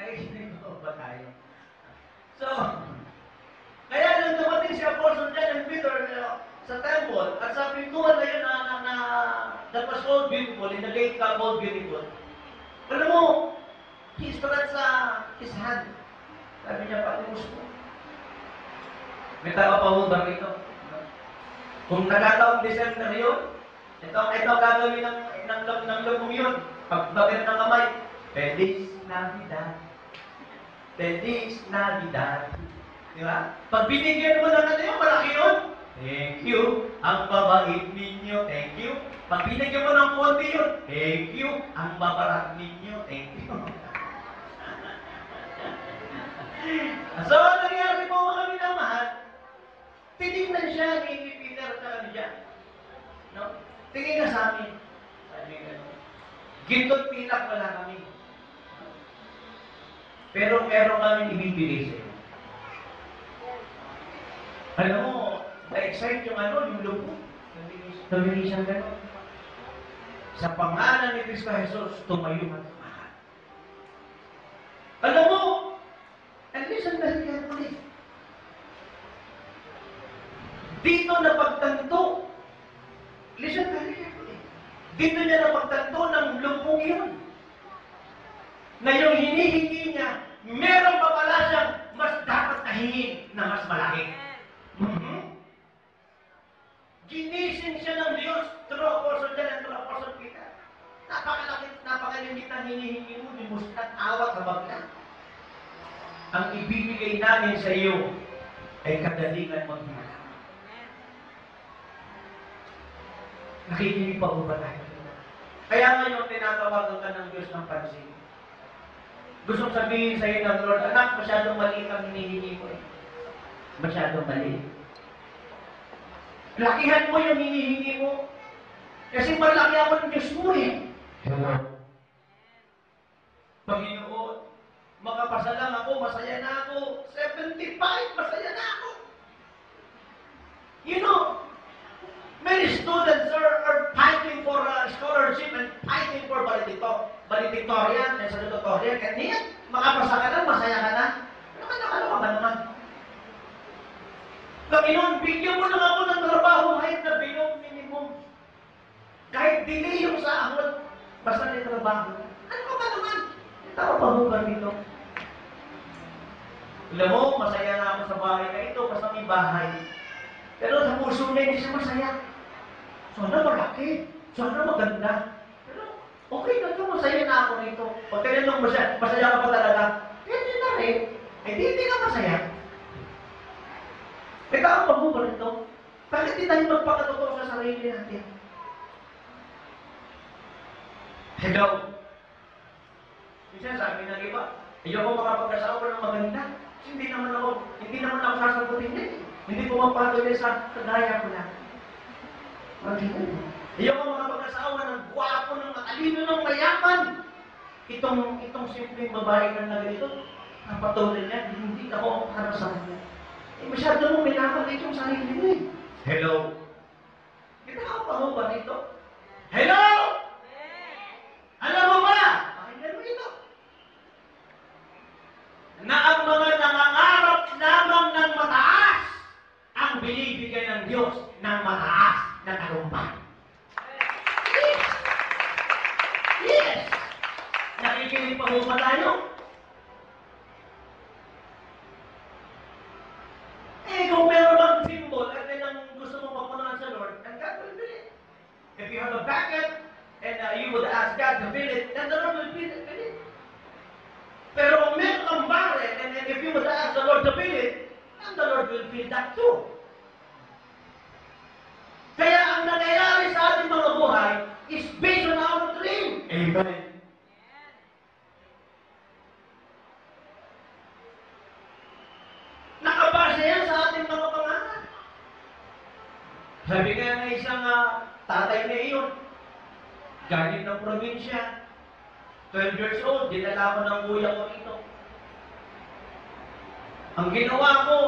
nakikinig ko ba tayo? So, kaya nung dumating si Apostle John and Peter sa temple, at sa pintuan na yun na that was called beautiful, in the late called beautiful. Alam mo, he stretched his hand. Sabi niya, palimos mo. May tao pa ho ba rito? Kung nagkataong December yun, ito gagawin ng lubong yun. Pagbagay ng kamay, Feliz Navidad. Feliz Navidad. Di ba? Pag binigyan mo ng ano yun, malaki yun. Thank you, ang babait ninyo. Thank you. Pag binigyan mo ng konti yun, thank you, ang babarat ninyo. Thank you. So, nangyari po mga minamahal, tinignan siya ni Peter sa kanila. No? Tingin na sa amin. Sabi nga, gintot pilak wala kami. Pero meron kami ibibigay sa iyo. Alam mo, na-excite yung lupo. Tumili siyang gano'n. Sa pangalan ni Cristo Jesus, tumayo at tumahan. Alam mo, and listen very carefully. Dito na pagtanto, listen very carefully. Dito niya na pagtanto ng lupong yun. Na yung hinihingi niya, meron pa pala siyang mas dapat kahingin na mas malaki. Ginising siya ng Diyos through Apostle John and through Apostle Peter. Napakalimit ang hinihingi mo, di mo siya awat sa bagla. Ang ibibigay namin sa iyo ay kadalingan magmula. Nakikinig pa ba tayo? Kaya ngayon, tinatawagan ka ng Diyos ng pansin. Gusto sabihin sa iyo ng Lord, anak, masyadong mali ang hinihingi ko eh. Masyadong mali. Lakihan mo yung hinihingi mo. Kasi malaki ako ng Diyos mo eh. Panginoon, makapasa lang ako, masaya na ako. 75, masaya na ako. You know, many students are fighting for scholarship and fighting for valedictorian and salutatorian. And yet, makapasa ka lang, masaya ka na. Ano ka ba naman? Panginoon, bigyan mo lang ako ng trabaho kahit na binom minimum. Kahit delay yung sahod, basta may trabaho. Ano ka ba naman? Tama pa mo ba dito? Alam mo, masaya na ako sa bahay na ito, basta may bahay. Pero sa puso na hindi siya masaya. Sana malaki, sana maganda. Pero okay na ito, masaya na ako nito. Pag tinanong mo siya, masaya ka pa talaga? Hindi na rin. Hindi ka masaya. Ikaw ang mo nito. Bakit di tayo magpakatotoo sa sarili natin? Hello? Minsan sabi ng iba, ayoko makapag-asawa ng maganda. Hindi naman ako sasagutin din. Hindi pumapatuloy sa kagaya ko lang. Ayoko makapag-asawa ng guwapo, ng matalino, ng mayaman. Itong simpleng babae na ganito, ang patuloy niya, hindi ako para sa kanya. Masyado mong minapalit yung sarili mo eh. Hello? Kita ka pa mo ba dito? Hello? Alam mo ba? Pakinggan mo ito. Na ang mga nangangarap lamang ng mataas ang binibigyan ng Diyos ng mataas na tagumpay. Yes! Yes! Nakikinig pa mo ba tayo? Kung meron bang symbol at ang gusto mong mapunahan sa Lord, and God will fill it. If you have a bucket and you would ask God to fill it, then the Lord will fill it. Pero kung meron kang barrel, and then if you would ask the Lord to fill it, then the Lord will fill that too. Kaya ang nangyayari sa ating mga buhay is based on our dream. Amen. Nakabasa yan sa ating mga pangalan. Sabi nga ng isang tatay na iyon, galing ng probinsya, 12 years old, dinala ko ng kuya ko ito. Ang ginawa ko,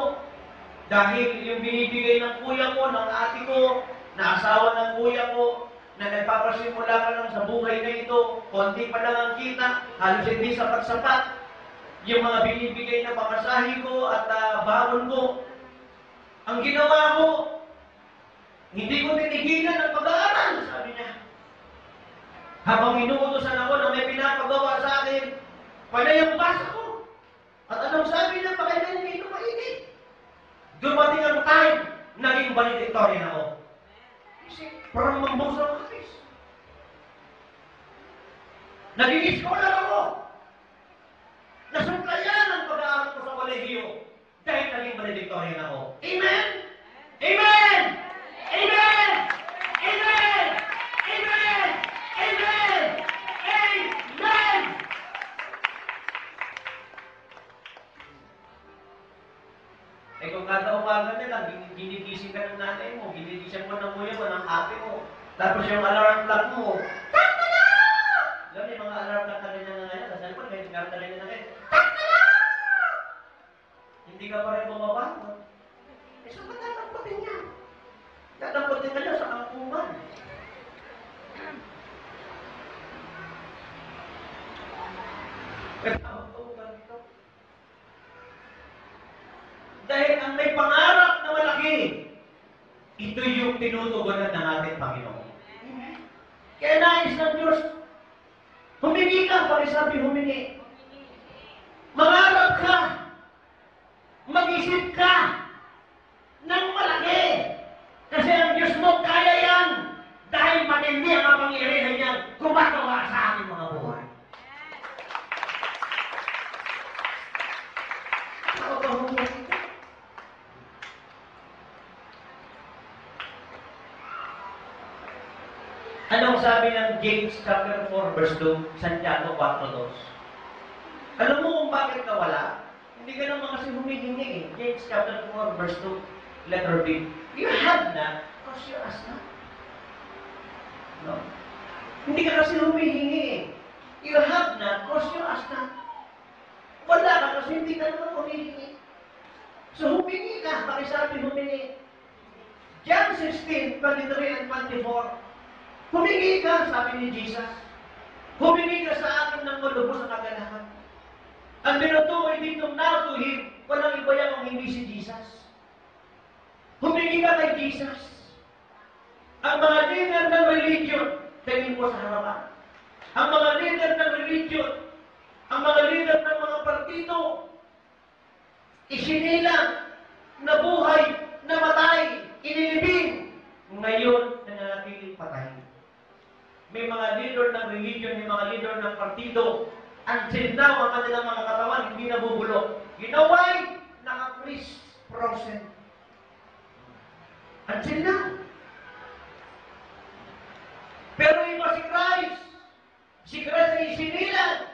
dahil yung binibigay ng kuya ko, ng ate ko, na asawa ng kuya ko, na nagpapasimula ka lang sa buhay na ito, konti pa lang ang kita, halos hindi sapat-sapat, yung mga binibigay na pamasahe ko at baon ko. Ang ginawa ko, hindi ko tinigilan ang pag-aaral, sabi niya. Habang inuutosan ako na may pinapagawa sa akin, panay ang basa ko. At anong sabi niya, pakailan niya ito maigit? Dumating ang time, naging valedictorian ako. Kasi parang mambusa ang kapis. Naging scholar ako. Nasumplayan ang pag-aaral ko sa kolehiyo dahil naging valedictorian ako. Amen? Amen! Amen! Amen! Amen! Amen! Amen! Eh kung kada umaga na lang, ginigising ka ng nanay mo, ginigising mo ng kuya mo, ng ate mo, tapos yung alarm clock mo, takta na! Alam niyo, mga alarm clock na ganyan na ngayon, sa cellphone, may karta ganyan na ngayon, takta na! Hindi ka pa rin bumabangon. Eh, so ba't tatamputin niya? Tatamputin ka niya sa kampungan. Dahil ang may pangarap na malaki, ito yung tinutugunan ng ating Panginoon. Kaya nais ng Diyos, humingi ka, pag-isabi humingi. Mangarap ka, mag-isip ka ng malaki. Kasi ang Diyos mo kaya yan dahil matindi ang kapangyarihan niya gumagawa sa ating mga buhay. Anong sabi ng James chapter 4 verse 2, Santiago 4:2? Alam mo kung bakit nawala? Hindi ka naman kasi humihingi eh. James chapter 4 verse 2, letter B. You have not because you ask not. No? Hindi ka kasi humihingi eh. You have not because you ask not. Wala ka kasi hindi ka naman humihingi. So humingi ka, pakisabi humingi. John 16, 23 and 24. Humingi ka, sabi ni Jesus. Humingi ka sa akin ng malubos na kagalahan. Ang tinutukoy dito now to Him, walang iba yan kung hindi si Jesus. Humingi ka kay Jesus. Ang mga leader ng religion, tingin mo sa harapan. Ang mga leader ng religion, ang mga leader ng mga partido, isinilang, nabuhay, namatay, inilibing. Ngayon, nananatiling patay. May mga leader ng religion, may mga leader ng partido, until now, ang kanilang mga katawan hindi nabubulok. You know why? Naka-freeze frozen. Until now. Pero iba si Christ. Si Christ ay isinilang,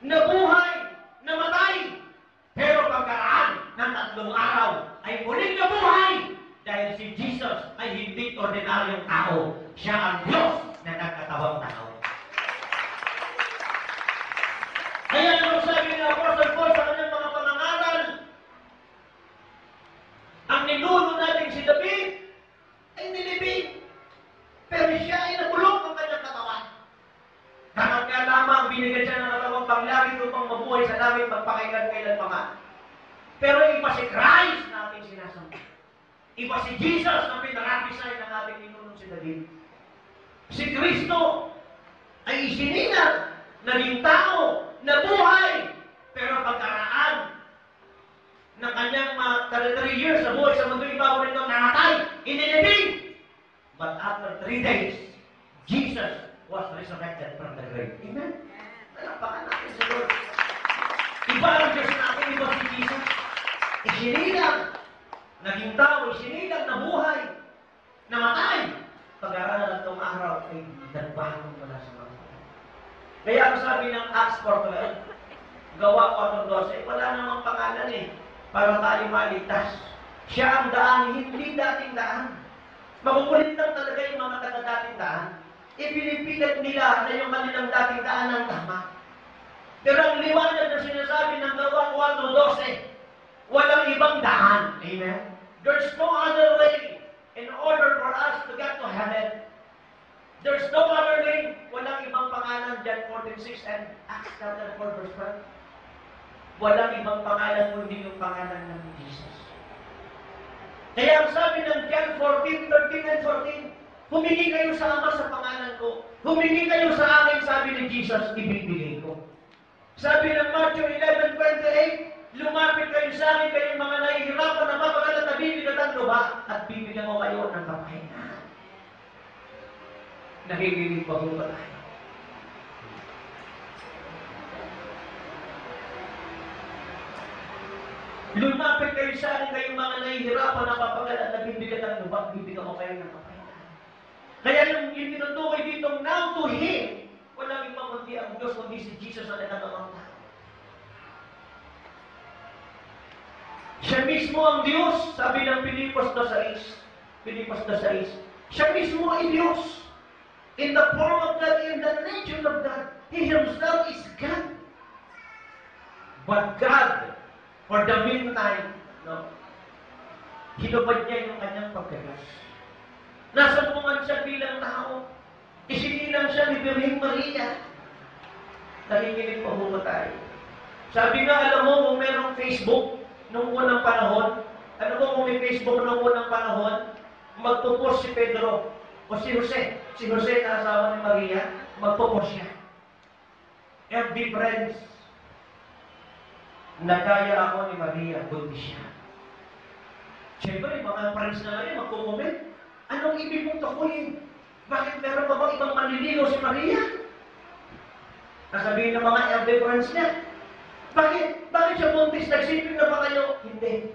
nabuhay, namatay. Pero pagkaraan ng 3 araw ay muling nabuhay. Dahil si Jesus ay hindi ordinaryong tao. Siya ang Diyos na nagkatawang tao. Kaya ano sabi ni Apostle Paul sa kanyang mga pangangaral, ang ninuno natin si David ay nilibing. Pero siya ay nabulok ang kanyang katawan. Dapat nga lamang binigyan siya ng katawang panglangit upang mabuhay sa langit magpakailan-kailan pa man. Pero iba si Christ na ating sinasamba. Iba si Jesus na pinarapisay ng ating ninunong si David. Si Kristo ay isininag, naging tao, nabuhay, pero pagkaraan ng kanyang mga 33 years na buhay sa mundo ibabaw nito, namatay, inilibing. But after 3 days, Jesus was resurrected from the grave. Amen? Nalapakan natin sa Lord. Iba ang Diyos natin, iba si Jesus. Isininag, naging tao, isininag, nabuhay, namatay. Pag-aralan ng araw ay nagbago pala sa mga tao. Kaya ang sabi ng Acts 4:12, Gawa 4:12, wala namang pangalan eh, para tayo maligtas. Siya ang daan, hindi dating daan. Makukulit lang talaga yung mga taga-dating daan. Ipinipilit nila na yung kanilang dating daan ang tama. Pero ang liwanag na sinasabi ng Gawa 4:12, walang ibang daan. Amen? There's no other way in order for us to get to heaven. There's no other name. Walang ibang pangalan. John 14:6 and Acts chapter 4 verse 12. Walang ibang pangalan kundi yung pangalan ng Jesus. Kaya ang sabi ng John 14:13 and 14, Humingi kayo sa Ama sa pangalan ko. Humingi kayo sa akin, sabi ni Jesus, ibibigay ko. Sabi ng Matthew 11:28, lumapit kayo sa akin, kayong mga nahihirapan na mapagalat na bibigatan lupa, at bibigyan ko kayo ng kapahingahan. Nakikinig pa po ba tayo? Lumapit kayo sa akin, kayong mga nahihirapan na mapagalat na bibigatan lupa, bibigyan ko kayo ng kapahingahan. Kaya yung tinutukoy dito, now to Him, walang ibang kundi ang Diyos, kundi si Jesus ang nagkatawang tao. Siya mismo ang Diyos, sabi ng Pilipos 2:6. Siya mismo ay Diyos. In the form of God, in the nature of God. He Himself is God. But God, for the meantime, hinubad niya yung kanyang pagkadiyos. Nasumpungan siya bilang tao. Isinilang siya ni Birheng Maria. Nakikinig pa ho ba tayo? Sabi nga, alam mo, kung merong Facebook nung unang panahon, ano kung may Facebook nung unang panahon, magpo-post si Pedro o si Jose. Si Jose na asawa ni Maria, magpo-post siya. FB friends. Nagaya ako ni Maria, buntis siya. Siyempre, mga friends na ngayon, magpo-comment. Anong ibig mong tukuyin? Bakit meron pa bang ibang manliligaw si Maria? Nasabihin ng mga FB friends niya, bakit? Bakit siya buntis? Nagsipin na ba kayo? Hindi.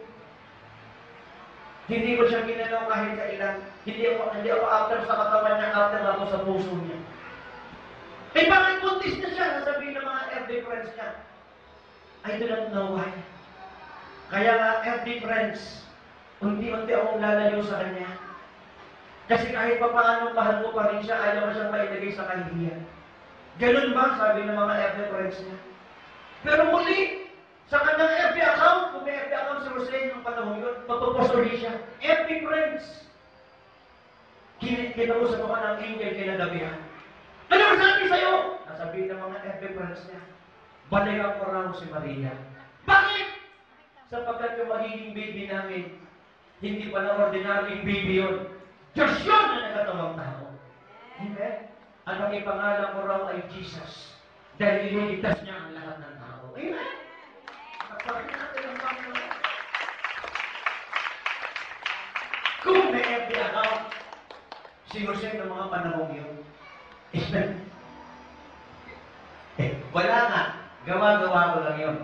Hindi ko siya ginagawa kahit kailan. Hindi ako after sa katawan niya, after ako sa puso niya. Eh bakit buntis na siya? Nasabihin ng mga FB friends niya. I do not know why. Kaya nga, FB friends, unti-unti akong lalayo sa kanya. Kasi kahit pa paano mahal ko pa rin siya, ayaw ko siyang mailagay sa kahihiyan. Ganun ba? Sabi ng mga FB friends niya. Pero muli, sa kanyang FB account, kung may FB account si Jose ng panahon yun, magpupost ulit siya. FB friends. Kinausap ako ng angel kinagabihan. Ano ang sabi sa'yo? Nasabihin ng mga FB friends niya, balayan ko raw si Maria. Bakit? Sapagkat yung magiging baby namin, hindi pa na ordinaryong baby yun. Diyos yun na nagkatawang tao. Amen? At ang ipangalan ko raw ay Jesus. Dahil ililigtas niya ang lahat ng tao. Amen? Kapagin natin ang Panginoon. Kung may FB account, si Jose ng mga panahong yun, wala nga. Gawa-gawa ko lang yun.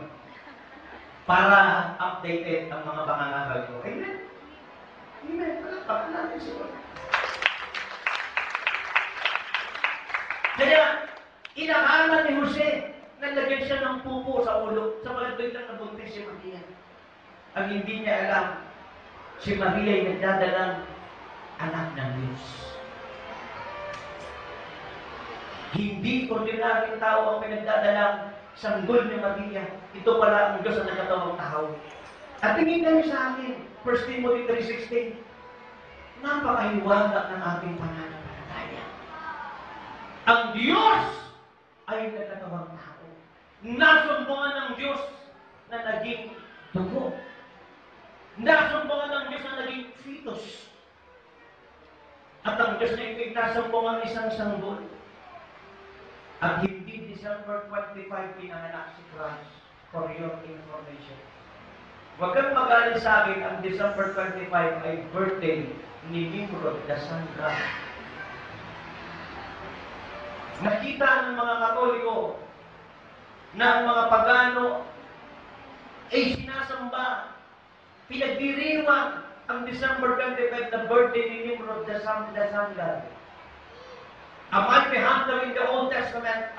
Para updated ang mga pangangaral ko. Amen? Amen. Palakpakan natin siguro. Kaya, inakalan ni Jose, nalagyan siya ng pupo sa ulo, sa mga biglang nabuntis si Maria. Ang hindi niya alam, si Maria ay nagdadalang anak ng Diyos. Hindi ordinaryong tao ang pinagdadalang sanggol ni Maria. Ito pala ang Diyos na nagkatawang tao. At tingin kayo sa akin, 1 Timothy 3:16, napakahiwaga ng ating pananampalataya. Ang Diyos ay nagkatawang tao. Nasumbungan ng Diyos na naging dugo. Nasumbungan ng Diyos na naging fetus. At ang Diyos na ito'y nasumbungan isang sanggol. At hindi December 25 pinanganak si Christ, for your information. Huwag kang magaling sa akin, ang December 25 ay birthday ni Nimrod the Sun God. Nakita ng mga Katoliko na ang mga pagano ay sinasamba, pinagdiriwang ang December 25 na birthday ni Nimrod the Sun God. A mighty hunter in the Old Testament,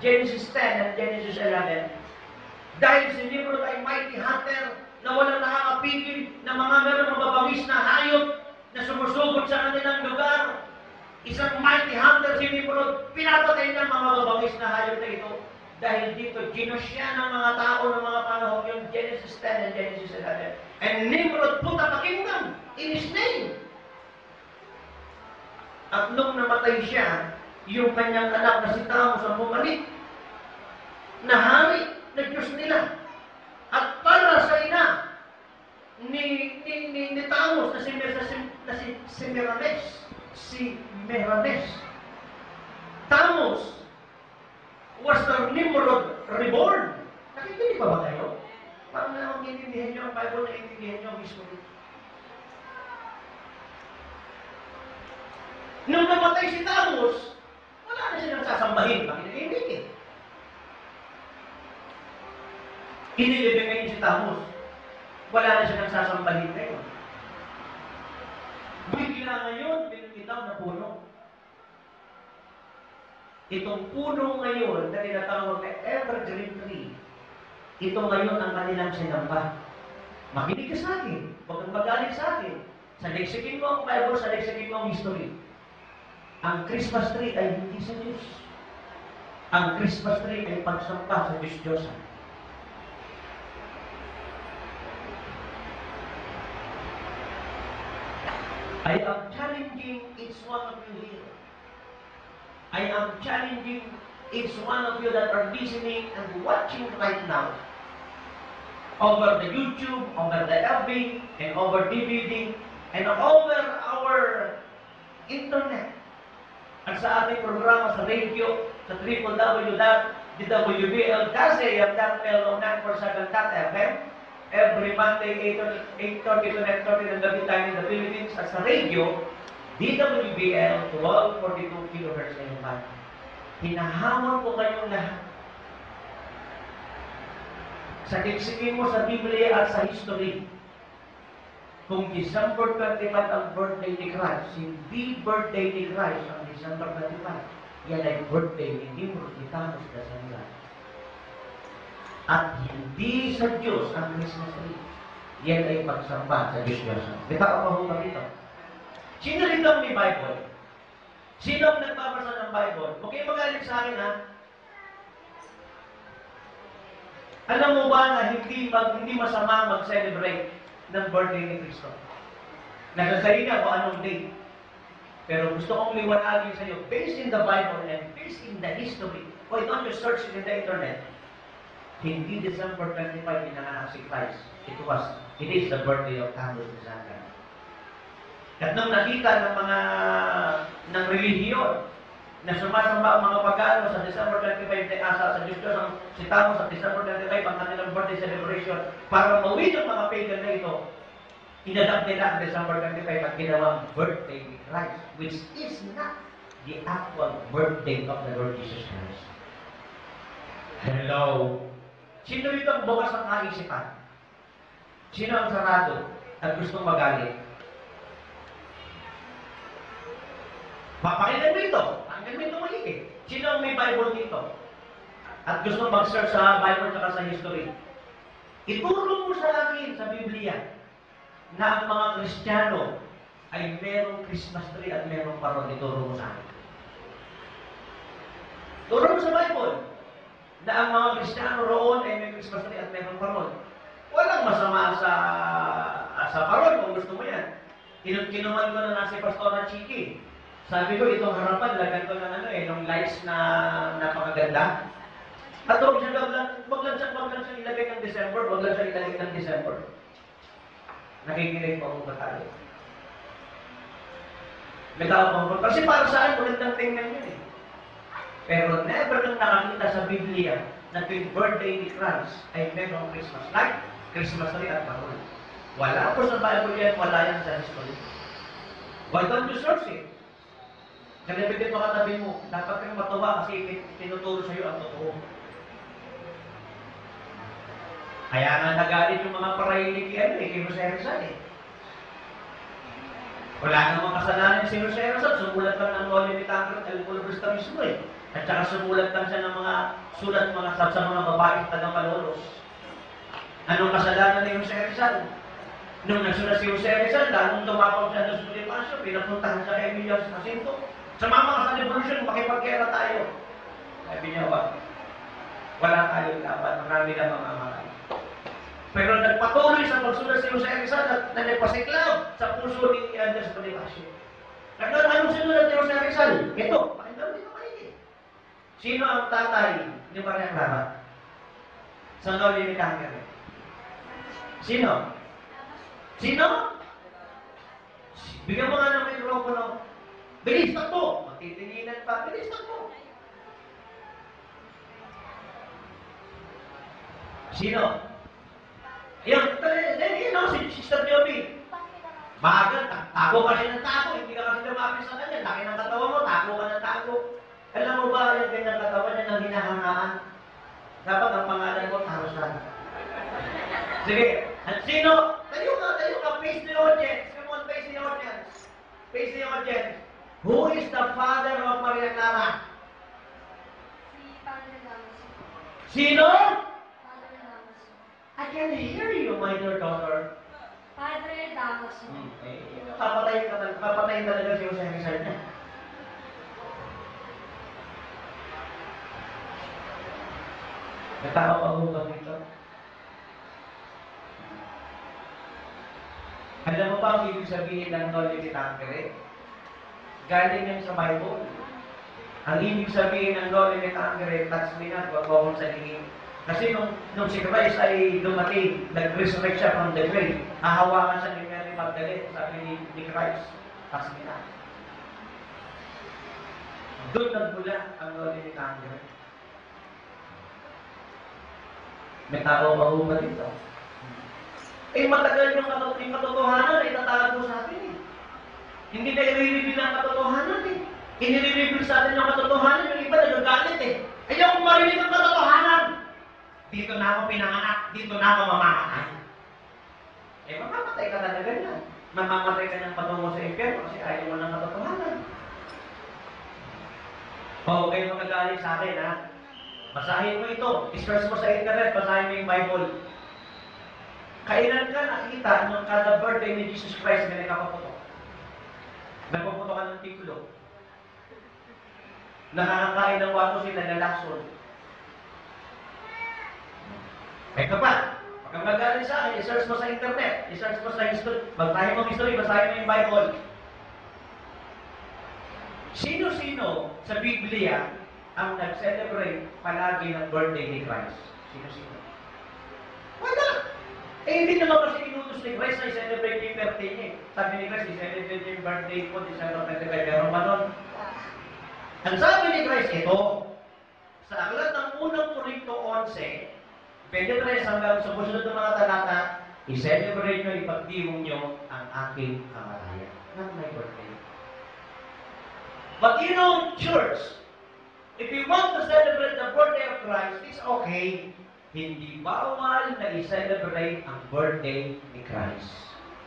Genesis 10 and Genesis 11. Dahil si Nimrod ay mighty hunter na walang nakakapigil na mga meron mababangis na hayop na sumusugod sa kanilang lugar. Isang mighty hunter si Nimrod, pinapatay ng mga mababangis na hayop na ito. Dahil dito, ginosya ng mga tao ng mga panahon yung Genesis 10 and Genesis 11. And Nimrod put up a kingdom in his name. At nung namatay siya, yung kanyang anak na si Tamos ang bumalik na hari na Diyos nila. At para sa ina ni Tamos na si si Semiramis. Si Merames. Tammuz was the Nimrod reborn. Nakikinig pa ba kayo? Parang na intindihan nyo ang Bible, na intindihan nyo ang history. Nung namatay si Tammuz, wala na silang sasambahin. Makinig eh. Inilibing ngayon si Tammuz. Wala na silang sasambahin ngayon. Bigla ngayon, binibitaw na puno. Itong puno ngayon na tinatawag na evergreen tree, ito ngayon ang kanilang sinamba. Makinig ka sa akin. Huwag kang magalit sa akin. Saliksikin mo ang Bible, saliksikin mo ang history. Ang Christmas tree ay hindi sa Diyos. Ang Christmas tree ay pagsampa sa Diyos-Diyosan. I am challenging each one of you here. I am challenging each one of you that are listening and watching right now. Over the YouTube, over the FB, and over DVD, and over our internet. At sa ating programa sa radio, sa www.dwbl.com.fm, every Monday, 8:30 to 9:30 ng gabi time in the Philippines, at sa radio, DWBL 1242 kHz na yung bata. Hinahamon ko kayong lahat. Saliksipin mo sa Biblia at sa history. Kung December 25 ang birthday ni Christ, hindi birthday ni Christ ang December 25. Yan ay birthday ni Nimrod, ni Tammuz, na sanila. At hindi sa Diyos ang Christmas tree. Yan ay pagsamba sa Diyos. May tao pa ho ba dito? Sino rito ang may Bible? Sino ang nagbabasa ng Bible? Huwag kayo magalit sa akin, ha? Alam mo ba na hindi masama mag-celebrate ng birthday ni Cristo? Nagsasayin na kung anong date. Pero gusto kong liwanagin sa iyo, based in the Bible and based in the history. Why don't you search it in the internet? Hindi December 25 pinanganak si Christ. It is the birthday of Tammuz and Zangan. At nung nakita ng relihiyon na sumasamba ang mga pagano sa December 25 na asa sa Diyos si Tammuz sa December 25 ang kanilang birthday celebration para mawin ang mga pagan na ito, inadapt nila ang December 25 at ginawang birthday ni Christ, which is not the actual birthday of the Lord Jesus Christ. Hello? Sino rito ang bukas ng kaisipan? Sino ang sarado at gustong magalit? Pakinggan mo ito. Pakinggan mo ito maigi. Sino ang may Bible dito? At gusto mag-search sa Bible at sa history. Ituro mo sa akin sa Biblia na ang mga Kristiyano ay merong Christmas tree at merong parol. Ituro mo sa akin. Turo mo sa Bible na ang mga Kristiyano roon ay may Christmas tree at merong parol. Walang masama sa parol kung gusto mo yan. Kinuman ko na si Pastora Chiki. Sabi ko, itong harapan, lagyan ko ng ng lights na napakaganda. At huwag lang siya ilagay ng December, huwag lang siya ilagay ng December. Nakikinig po ako ba tayo? May tao po. Kasi para saan, magandang tingnan yun eh. Pero never nang nakakita sa Biblia na tuwing birthday ni Christ ay merong Christmas light, Christmas tree at parol. Wala po sa Bible yan, wala yan sa history. Why don't you search it? Kalibigit mo katabi mo, dapat kang matuwa kasi tinuturo sa iyo ang totoo. Kaya nga nagalit yung mga parailik kay Jose Rizal eh. Wala namang kasalanan si Jose Rizal, sumulat lang ng Holy Mitangro at Alcolorista mismo eh. At saka sumulat lang siya ng mga sulat sa mga babaeng taga-Malolos. Anong kasalanan ni Jose Rizal? Nung nagsulat si Jose Rizal, lalong tumapag siya doon sa Bonifacio, pinapuntahan siya kay Emilio Jacinto. Sumama ka sa revolution, makipag-gera tayo. Sabi niya ba? Wala tayong laban, marami na mamamatay. Pero nagpatuloy sa pagsulat si Jose Rizal at nagpasiklaw sa puso ni Andres Bonifacio. Anong sinulat ni Jose Rizal? Ito, pakinggan mo dito maigi. Sino ang tatay ni Maria Clara? Sa Noli ni Sino? Sino? Bigyan mo nga ng mikropono. Bilis, takbo! Magtitinginan pa. Bilis, takbo! Sino? Yan, si Sister Joby. Bagal, tago ka rin ng tago. Hindi ka kasi lumapit sa kanya. Laki ng katawan mo, tago ka ng tago. Alam mo ba, yung ganyang katawan niya nang hinahangaan? Dapat ang pangalan mo, Tarzan. Sige, at sino? Tayo ka, face the audience. Come on, face the audience. Face the audience. Who is the father of Maria Clara? Si Padre Damaso. Sino? Padre Damaso. I can hear you, my dear daughter. Padre Damaso. Papatayin talaga si Jose Rizal niya. Natao pa ho ba dito? Alam mo ba ang ibig sabihin ng Noli Me Tangere? Galing yan sa Bible. Ang ibig sabihin ng Noli Me Tangere, touch me not, wag mo akong salingin. Kasi nung si Christ ay dumating, nag-resurrect siya from the grave, hahawakan siya ni Mary Magdalene, sabi ni Christ, touch me not. Doon nagmula ang Noli Me Tangere. May tao pa ho ba dito? Eh, matagal yung katotohanan ay itatago sa atin eh. Hindi na i-reveal ang katotohanan eh. I-reveal sa atin yung katotohanan, yung iba nagagalit eh. Ayaw marinig ang katotohanan. Dito na ako pinanganak, dito na ako mamamatay. Eh, mamamatay ka talaga yan. Mamamatay ka ng patungo sa impyerno kasi ayaw mo ng katotohanan. Oo, kayo magagalit sa akin ha. Basahin mo ito. I-search mo sa internet. Basahin mo yung Bible. Kailan ka nakita nung kada birthday ni Jesus Christ na nakaputo? Nagpuputo ka ng tikulo. Nakakakain ng wato sila na lason. Ito pa. Pag ang magaling sa akin, i-search mo sa internet. I-search mo sa history. Basahin mo history. Basahin mo yung Bible. Sino-sino sa Biblia ang nag-celebrate palagi ng birthday ni Christ? Sino-sino? Wala! Eh, hindi naman kasi inutos ni Christ na i-celebrate yung birthday niya. Sabi ni Christ, i-celebrate yung birthday ko, December 25, pero manon. Ang sabi ni Christ, ito, sa aklat ng unang Korinto 11, 23 hanggang sa susunod ng mga talata, i-celebrate nyo, ipagdiwong nyo ang aking kamatayan. Not my birthday. But you know, church, if you want to celebrate the birthday of Christ, it's okay. Hindi bawal na i-celebrate ang birthday ni Christ.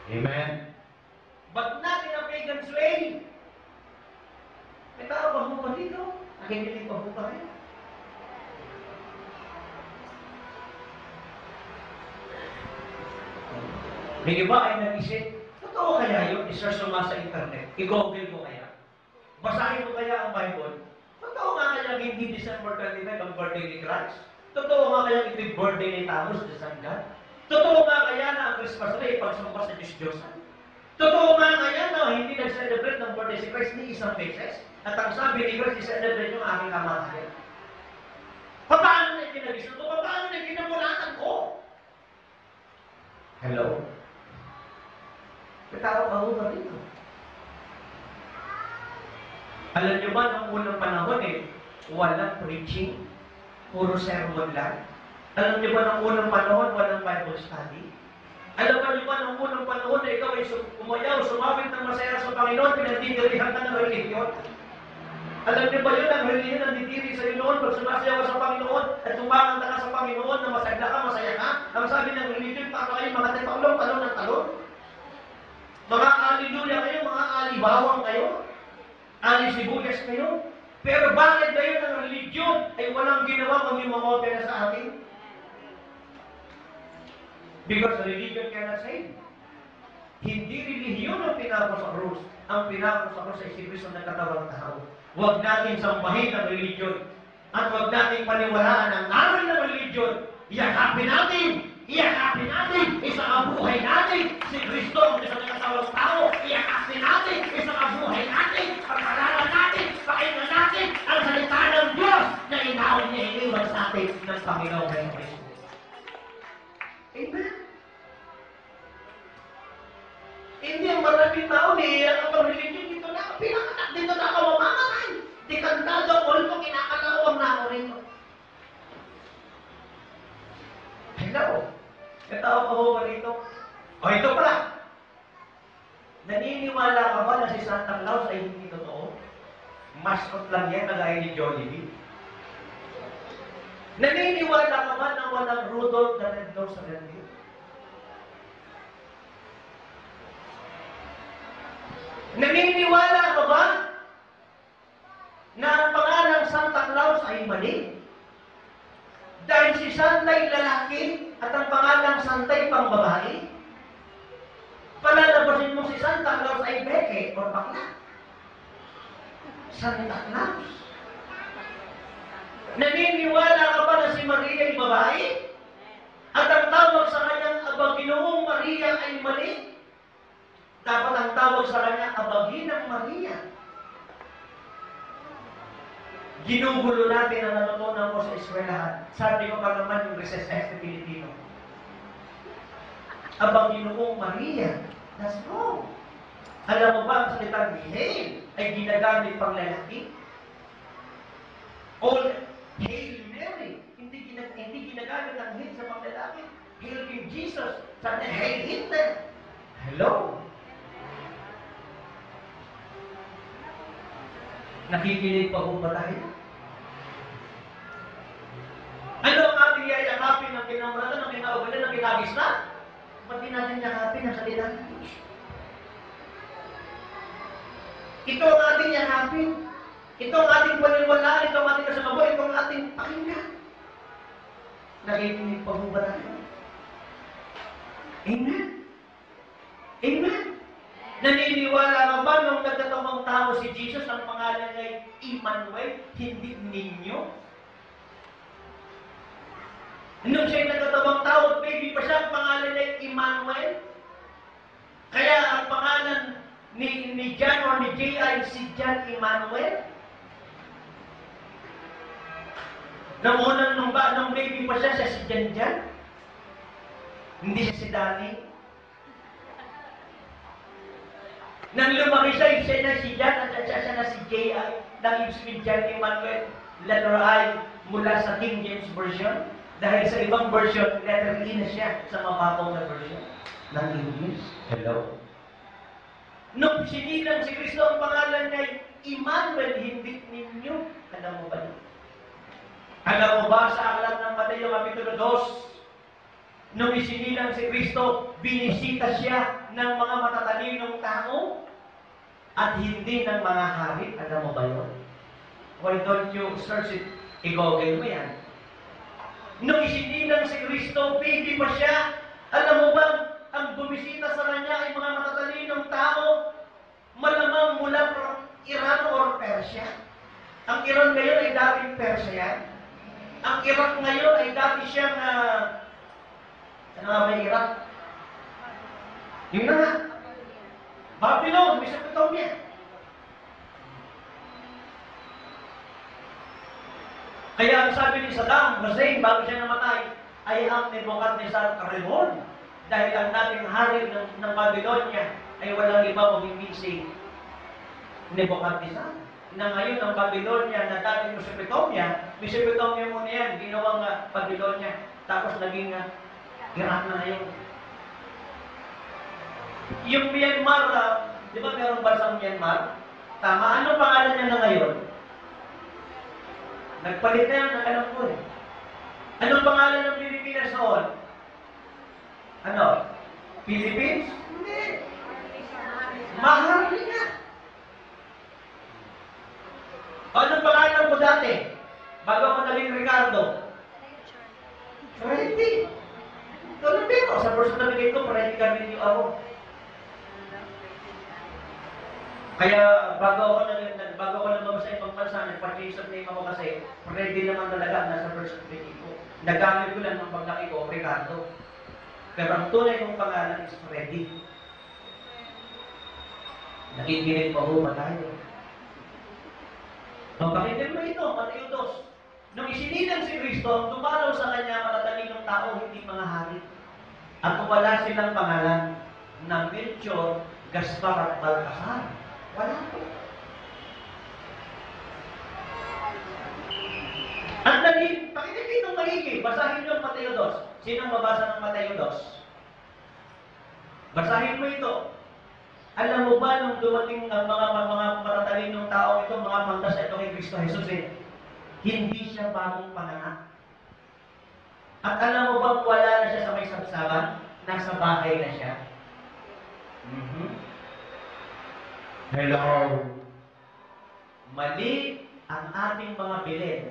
Amen? But not in a pagan's way. May tao ba ho ba dito? Nakikinig ba ho ba kayo? May iba ay nag-isip, totoo kaya yun? I-search mo nga sa internet. I-google mo kaya. Basahin mo kaya ang Bible. Totoo nga kaya hindi December 25 ang birthday ni Christ? Totoo nga kaya ito'y birthday ni Taurus, the Sun God? Totoo nga kaya na ang Christmas Day pagsumpa sa Diyos-Diyosan? Totoo nga kaya na hindi nag-celebrate ng birthday si Christ ni isang beses? At ang sabi ni Christ, i-celebrate yung aking kamatayan. Paano na ikinabisa ko? Paano na ikinamulatan ko? Hello? May tao ka ho ba dito? Alam niyo ba, noong unang panahon walang preaching, puro sermon lang. Alam niyo ba, noong unang panahon, walang Bible study? Alam niyo ba, noong unang panahon na ikaw ay umayaw, sumabit ng masaya sa Panginoon, pinagdidirihan ka ng religion? Alam niyo ba yun, ang religion ang didiri sa iyo noon, pag sumasayaw ka sa Panginoon, at tumakanta ka sa Panginoon, na masagla ka, masaya ka, ang sabi ng religion, para kayo mga tepalong, talon ng talon. Mga aliluya kayo, mga alibawang kayo, alisibuyas kayo. Pero bakit ngayon ang religion ay walang ginawa kung yung mga opera sa atin? Because religion cannot save. Hindi religion ang pinako sa krus. Ang pinako sa krus ay si Kristo na katawang tao. Huwag natin sambahin ang religion. At huwag natin paniwalaan ang aral ng religion. Iyakapin natin! Iyakapin natin! Isang abuhay natin! Si Kristo ang isang katawang tao! Iyakapin natin! Isang abuhay natin! Pag-aralan natin! Pakinggan natin ang salita ng Diyos na inawin niya iniwan sa atin ng Panginoong Kristo. Amen? Hindi ang marami daming tao, niiyak ang religion, dito na ako pinanganak, dito na ako mamamatay. Dekantado ako rito, kinakalawang na ako rito. Hello? Katawa ka ba rito? O ito pala. Naniniwala ka ba na si Santa Claus ay hindi totoo? Mascot lang yan, kagaya ni Jollibee. Naniniwala ka ba na walang Rudolph the Red-Nosed Reindeer? Naniniwala ka ba na ang pangalang Santa Claus ay mali? Dahil si Santa'y lalaki at ang pangalang Santa'y pangbabae? Palalabasin mo si Santa Claus ay beke o bakla? Santa Claus. Naniniwala ka ba na si Maria ay babae? At ang tawag sa kanyang Aba Ginoong Maria ay mali? Dapat ang tawag sa kanya Abaginang Maria. Ginugulo natin ang natutunan ko sa eskwelahan. Sabi ko pa naman yung recess test Pilipino. Aba Ginoong Maria. That's wrong. Alam mo ba ang salitang Hail ay ginagamit pang lalaki? All Hail Mary. Hindi ginagamit ang Hail sa pang lalaki. Hail King Jesus. Sabi Hail Hitler. Hello? Nakikinig pa kung ba tayo? Ano ang ating yayakapin ng kinamuratan, ng kinaugalan, ng kinagis na? Ba't di natin yakapin ang salita ng Diyos? Ito ang ating yakapin. Ito ang ating paniwalaan, ito ang ating kasamaboy, ito ang ating pakinggan. Nakikinig pa kung ba tayo? Amen? Amen? Naniniwala ka ba nung nagtatawang tao si Jesus, ang pangalan ay Emmanuel, hindi ninyo? Nung siya'y nagtatawang tao, baby pa siya, ang pangalan ay Emmanuel. Kaya ang pangalan ni John o ni Jay ay si John Emmanuel. Nung baby pa siya si Jan. Hindi siya si Danny. Nang lumaki siya na si Jan at siya na si J.I. Nang ibig John Emmanuel, letter I mula sa King James Version. Dahil sa ibang version, letter E na siya sa mababaw na version ng English. Hello? Nung sinilang si Kristo, ang pangalan niya ay Emmanuel, hindi ninyo. Alam mo ba yun? Alam mo ba sa aklat ng Mateo Kapitulo 2, nung isinilang si Kristo, binisita siya ng mga matatalinong tao at hindi ng mga hari. Alam mo ba yun? Why don't you search it? I-google mo yan. Nung isinilang si Kristo, baby pa siya. Alam mo ba, ang bumisita sa kanya ay mga matatalinong tao, malamang mula from Iran or Persia. Ang Iran ngayon ay dating Persia yan. Ang Iraq ngayon ay dati siyang ano nga ba yung Iraq? Yun na nga. Babylon, Mesopotamia. Kaya ang sabi ni Saddam Hussein bago siya namatay, ay ang Nebuchadnezzar reborn. Dahil ang dating hari ng Babylonia ay walang iba maging si Nebuchadnezzar. Na ngayon ang Babylonia na dating Mesopotamia muna yan, ginawang Babylonia, tapos naging Iraq na ngayon. Yung Myanmar, di ba mayroong bansang Myanmar? Tama, ano pangalan niya na ngayon? Nagpalit na yan, alam ko eh. Anong pangalan ng Pilipinas noon? Ano? Philippines? Hindi. Maharlika. Anong pangalan mo dati? Bago ako naging Ricardo? Freddy. Ito ko. Sa first certificate ko, Freddy kami yung ako. Kaya bago ako lumabas sa ibang bansa, nag-purchase of name ako kasi Freddy naman talaga nasa first certificate ko. Nagamit ko lang ng paglaki ko, Ricardo. Pero ang tunay kong pangalan is Freddy. Nakikinig pa ba tayo? Pakinggan mo ito, Mateo 2. Nung isinilang si Kristo, ang dumalaw sa kanya matatalinong tao, hindi mga hari. At wala silang pangalan na Melchor, Gaspar at Baltasar. Wala po. At pakinig dito maigi, basahin niyo ang Mateo 2. Sinong mabasa ng Mateo 2? Basahin mo ito. Alam mo ba nung dumating ang mga matatalinong tao ito, mga manggas ito kay Kristo Jesus hindi siya bagong panganak. At alam mo ba wala na siya sa may sabsaban? Nasa bahay na siya. Hello. Mali ang ating mga bilin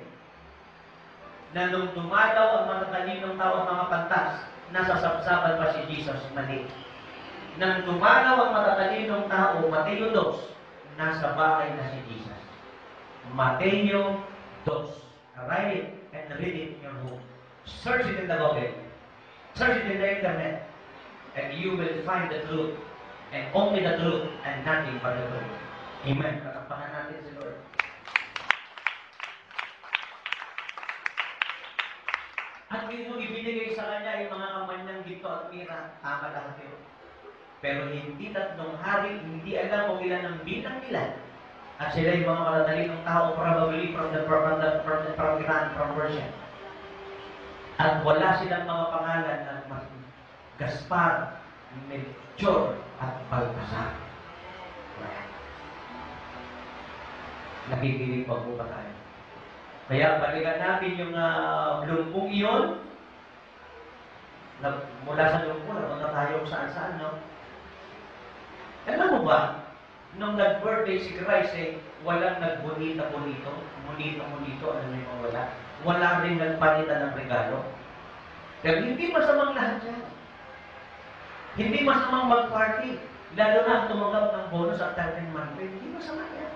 na nung dumalaw ang matatalinong tao at mga pantas, nasa sabsaban pa si Jesus. Mali. Nang dumalaw ang matatalinong tao, Mateo 2, nasa bahay na si Jesus. Mateo 2. Write it and read it in your home. Search it in the Google. Search it in the internet. And you will find the truth. And only the truth and nothing but the truth. Amen. Katapakan natin si Lord. At yung ibinigay sa kanya yung mga kamay ng ginto at mira, tama lahat yun. Pero hindi 3 hari, hindi alam kung ilan ang bilang nila. At sila yung mga matatalinong tao, probably from Iran, from Persia. At wala silang mga pangalan na Gaspar, Melchor, at Baltasar. Nakikinig pa po ba tayo? Kaya balikan natin yung lumpong iyon. Mula sa lumpong, napunta tayo saan-saan, no? Alam mo ba, nung nag-birthday si Christ, walang nagbunita-bunito, munito-munito, ano yung mga wala. Wala rin nagpalitan ng regalo. Pero hindi masamang lahat yan. Hindi masamang mag-party. Lalo na ang tumanggap ng bonus at 13 month pay. Hindi masama yan.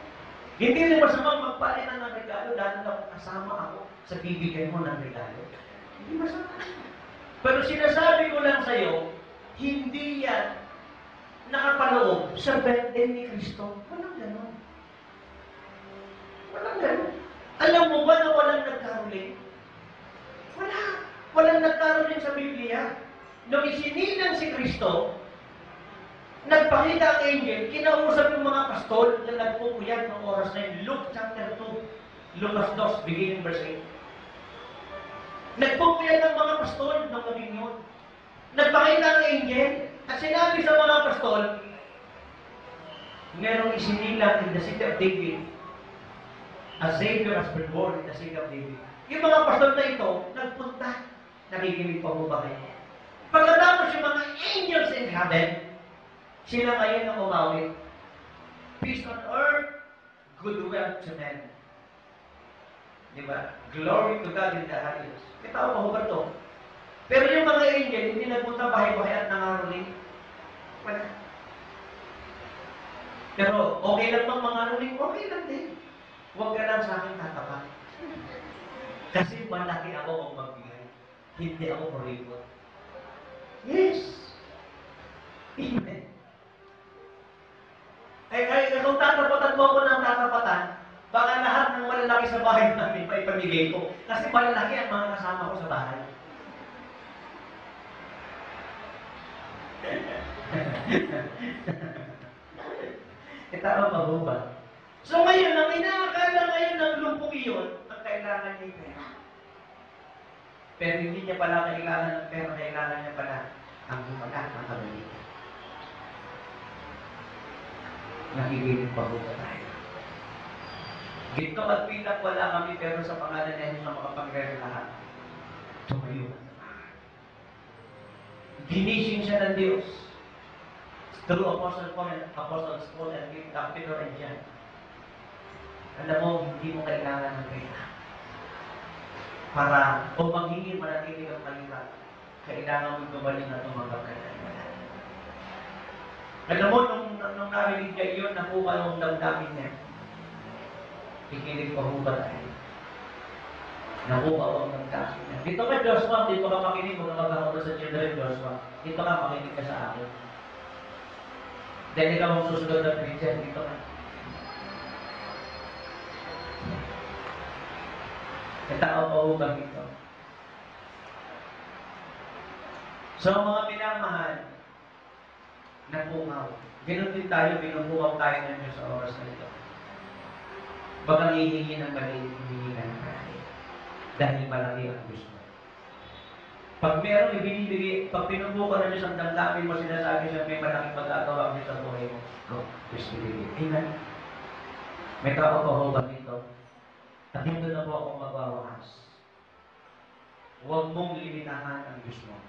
Hindi rin masamang magpalitan ng regalo, lalo na kung kasama ako sa bibigyan mo ng regalo. Hindi masama yan. Pero sinasabi ko lang sa'yo, hindi yan nakapaloob sa birthday ni Kristo. Walang ganon. Walang ganon. Alam mo ba na walang nagkaroling? Wala. Walang nagkaroling sa Biblia. Nung isinilang si Kristo, nagpakita ang angel, kinausap yung mga pastol na nagpupuyat ng oras na yun. Luke chapter 2, Lucas 2, beginning verse 8. Nagpupuyat ang mga pastol ng gabing yun. Nagpakita ang angel, at sinabi sa mga pastol, merong isinilang in the city of David, a Savior has been born in the city of David. Yung mga pastol na ito, nagpunta. Nakikinig pa mo ba kayo? Pagkatapos yung mga angels in heaven, sila ngayon ang umawit. Peace on earth, goodwill to men. Diba? Glory to God in the highest. Kita ko ba to? Pero yung mga angel, hindi nagpunta bahay-bahay at nangaruling. Wala. Pero okay lang bang mangaruling? Okay lang din. Huwag ka lang sa akin tatapat. Kasi malaki ako ang magbigay. Hindi ako kuripot. Yes. Amen. Ay, kung tatapatan mo ako ng tatapatan, baka lahat ng malalaki sa bahay namin maipamigay ko. Kasi malalaki ang mga kasama ko sa bahay. Tama ba ba? So ngayon, ang inaakala ngayon ng lumpong iyon, ang kailangan niya yung pera. Pero hindi niya pala kailangan ng pera, kailangan niya pala ang humala ng kabalikan. Nakikinig pa ba tayo? Ginto at pitak wala kami, pero sa pangalan niya yung makapangyarihan lahat. Tumayo. Ginising siya ng Diyos. Through Apostles Paul and Peter and John. Alam mo, hindi mo kailangan ng pera. Para, kung magiging manatilig ang kalira, kailangan mo gumaling na tumanggap ka na. Alam mo, nung narinig niya yun, nakuha yung damdamin niya. Ikinig pa ho ba tayo? Nakuha ang damdamin niya. Dito ka, Joshua, dito ka makinig, kung nakakaroon sa children, Joshua. Dito ka, makinig ka sa akin. Dahil ikaw ang susunod na Christian, dito ka. Katao pa ho ba dito? So, mga minamahal, napungaw. Ganon din tayo, binubuhaw tayo ng Diyos sa oras na ito. Baka hihingi ng maliit, hihingi ng marami. Dahil malaki ang Diyos mo. Pag merong ibinibigay, pag pinubukan ng Diyos ang damdamin mo, sinasabi siya may malaking magagawa ang Diyos sa buhay mo. Go, Diyos bibigay. Amen. May tao pa ho ba dito? At dito na po ako magwawakas. Huwag mong limitahan ang Diyos mo.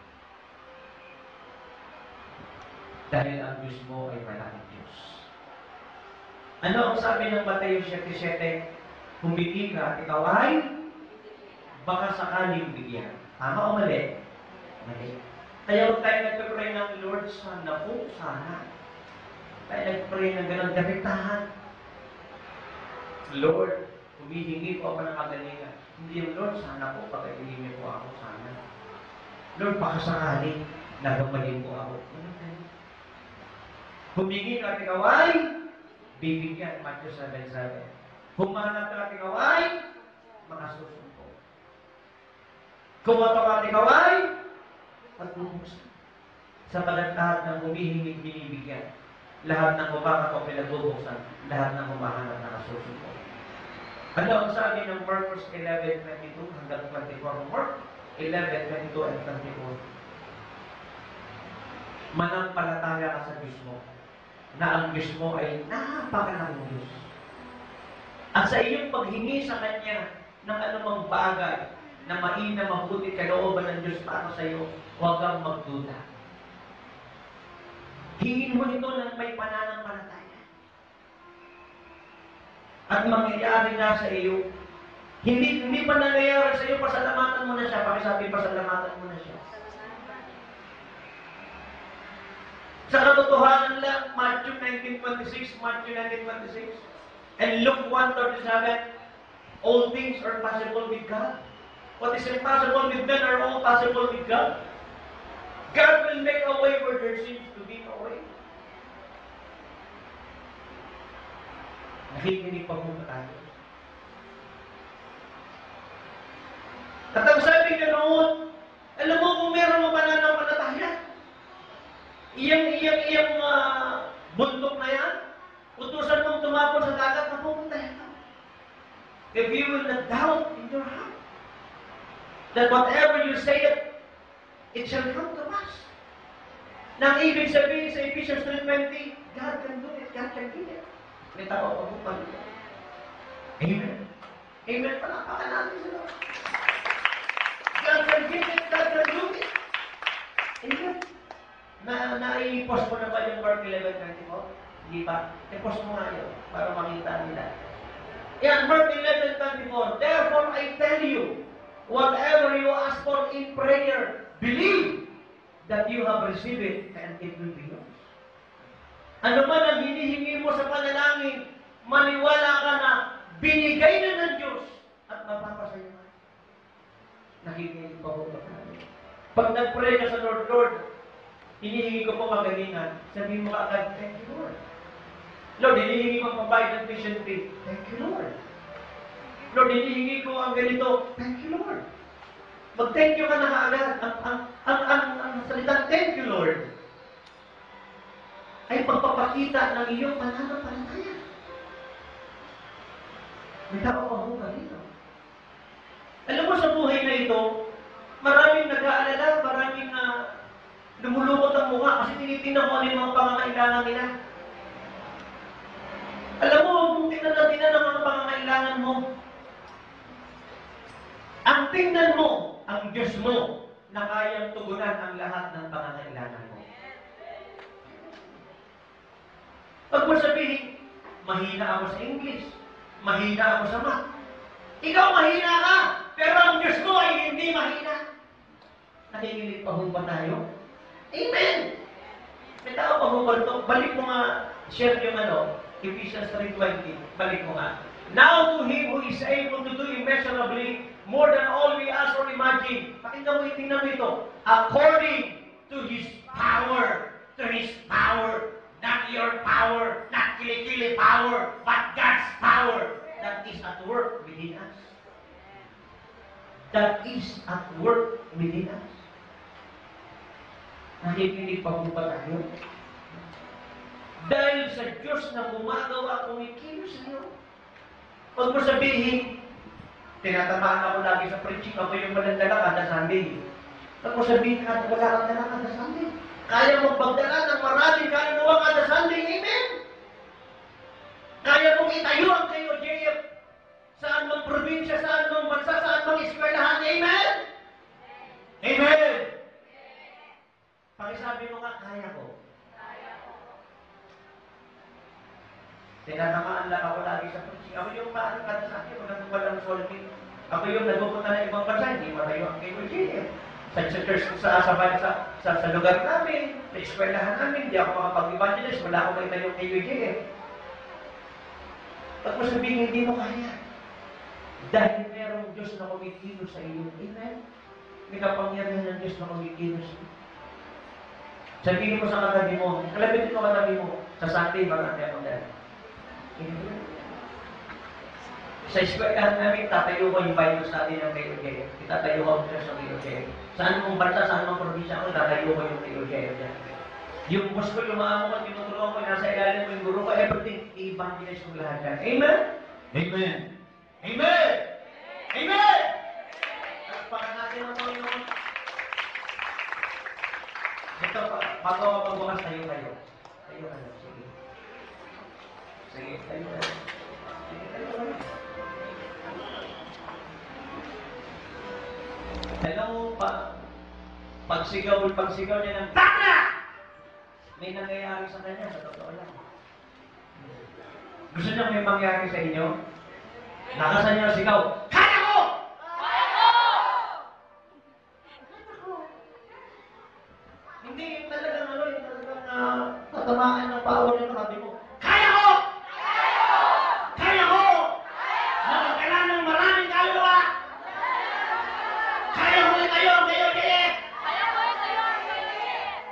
Dahil ang Diyos mo ay malaking Diyos. Ano ang sabi ng Mateo 7:7? Humiti ka at ikaw ay baka sakaling bigyan. Tama o mali? Mali. Kaya huwag tayo nagpapray ng Lord, sana po, sana. Tayo nagpapray ng ganang direktahan. Lord, humihingi po ako ng kagalingan. Hindi yung Lord, sana po, pag-ibigin po ako, sana. Lord, baka sakaling nagamayin po ako. Humingi ka at ikaw ay bibigyan. Matthew 7:7. Humanap ka at ikaw ay makasusunod. Kumato ka at ikaw ay pagbubuksan. Sa lahat ng humihingi, binibigyan. Lahat ng umangat o pinagbubuksan. Lahat ng umahanap na nasusunod. Ano ang sabi ng Marcos 11:22 hanggang 24? Mark 11:22 and 24. Manampalataya ka sa Diyos mo, na ang Diyos mo ay napakalaking Diyos. At sa iyong paghingi sa Kanya ng anumang bagay na mainam, mabuti, kalooban ng Diyos para sa iyo, huwag kang magduda. Hingin mo ito ng may pananampalataya. At mangyayari na sa iyo. Hindi pa nangyayari sa iyo, pasalamatan mo na siya. Pakisabi, pasalamatan mo na siya. Sa katotohanan lang, Matthew 19:26, Matthew 19:26, and Luke 1:37, all things are possible with God. What is impossible with men are all possible with God. God will make a way where there seems to be no way. Nakikinig pa po tayo. At ang sabi niya noon, alam mo kung meron mo pananampalataya, iyang bundok na yan, utusan mong tumapon sa dagat, mapupunta yan. If you will not doubt in your heart, that whatever you say, it shall come to pass. Nang ibig sabihin sa Ephesians 3:20, God can do it, God can do it. May tao pa po pala. Amen. Amen. Palapakan natin sila. God can give it, God can do it. Amen. Na-i-post mo na ba yung Mark 11:24? Hindi pa. I-post mo nga yun para makita nila. Yan, Mark 11:24. Therefore, I tell you, whatever you ask for in prayer, believe that you have received it and it will be yours. Ano man ang hinihingi mo sa panalangin, maniwala ka na binigay na ng Diyos at mapapasayo ka. Nakikinig pa ko ba tayo? Pag nag-pray ka sa Lord, Lord, hinihingi ko po magalingan, sabihin mo agad, thank you, Lord. Lord, hinihingi ko pambayad ng tuition fee, thank you, Lord. Lord, hinihingi ko ang ganito, thank you, Lord. Mag-thank you ka na agad. Ang salitang thank you, Lord, ay pagpapakita ng iyong pananampalataya. May tao pa ho ba dito? Alam mo, sa buhay na ito, maraming nag-aalala, maraming lumulukot ang mukha kasi tinitingnan mo ano yung mga pangangailangan nila. Alam mo, kung tingnan natin ang mga pangangailangan mo, ang tingnan mo, ang Diyos mo, na kayang tugunan ang lahat ng pangangailangan mo. Pag mo sabihin, mahina ako sa English, mahina ako sa math. Ikaw mahina ka, pero ang Diyos mo ay hindi mahina. Nakikinig pa ba tayo? Amen! May tao pa ba ito? Balik mo nga, share yung Ephesians 3:20. Balik mo nga. Now to Him who is able to do immeasurably more than all we ask or imagine. Pakinggan mo, tingnan mo ito. According to His power, not your power, not kilikili power, but God's power that is at work within us. That is at work within us. Nakikinig pa po ba tayo? Dahil sa Diyos na gumagawa, kumikilos sa'yo. Huwag mo sabihin, tinatamaan ako lagi sa preaching, ako yung malandala kada Sunday. Huwag mo sabihin, wala kang dala kada Sunday. Kaya mong pagdala ng maraming kaluluwa kada Sunday, amen? Kaya mong itayo ang KOJF saan mang probinsya, saan mang bansa, saan mang eskwelahan, amen? Amen! Pakisabi mo nga, kaya ko. Tinatamaan lang ako lagi sa preaching. Ako yung paano kada sa akin, walang solving. Ako yung nagpupunta ng ibang bansa, hindi matayo ang KOJF. Sa church, sa lugar namin, sa eskwelahan namin, hindi ako makapag-evangelize, wala akong maitayo ang KOJF. At mo sabihin, hindi mo kaya. Dahil merong Diyos na kumikilos sa iyo. Amen? May kapangyarihan ng Diyos na kumikilos sa iyo. Sabihin mo sa katabi mo, kalabitin mo katabi mo, sa Sunday, marami akong dahil. Sa eskwelahan namin, tatayo ko yung Bible study ng KOJF. Itatayo ko ang sa KOJF. Saan mong bansa, saan mong probinsya ako, tatayo ko yung KOJF dyan. Yung boss ko, yung mga mo, tinutulungan ko, nasa ilalim mo yung guru ko, everything, i-evangelize ko lahat dyan. Amen? Amen! Amen! Amen! At baka natin ang Panginoon. Ito, bago ako magbukas, tayo kayo. Tayo kayo, sige. Sige, tayo kayo. Sige, tayo kayo. Hello, pagsigaw niya ng Bakla! May nangyayari sa kanya, sa totoo lang. Gusto niyo may mangyari sa inyo? Nakasan niyo sigaw, kaya ko! Kaya ko! Kaya ko! Hindi yung talagang yung talagang tatamaan ng power yung sabi mo, kaya ko! Kaya ko! Kaya ko! Na magkala ng maraming kaluluwa! Kaya ko itayo ang KOJF!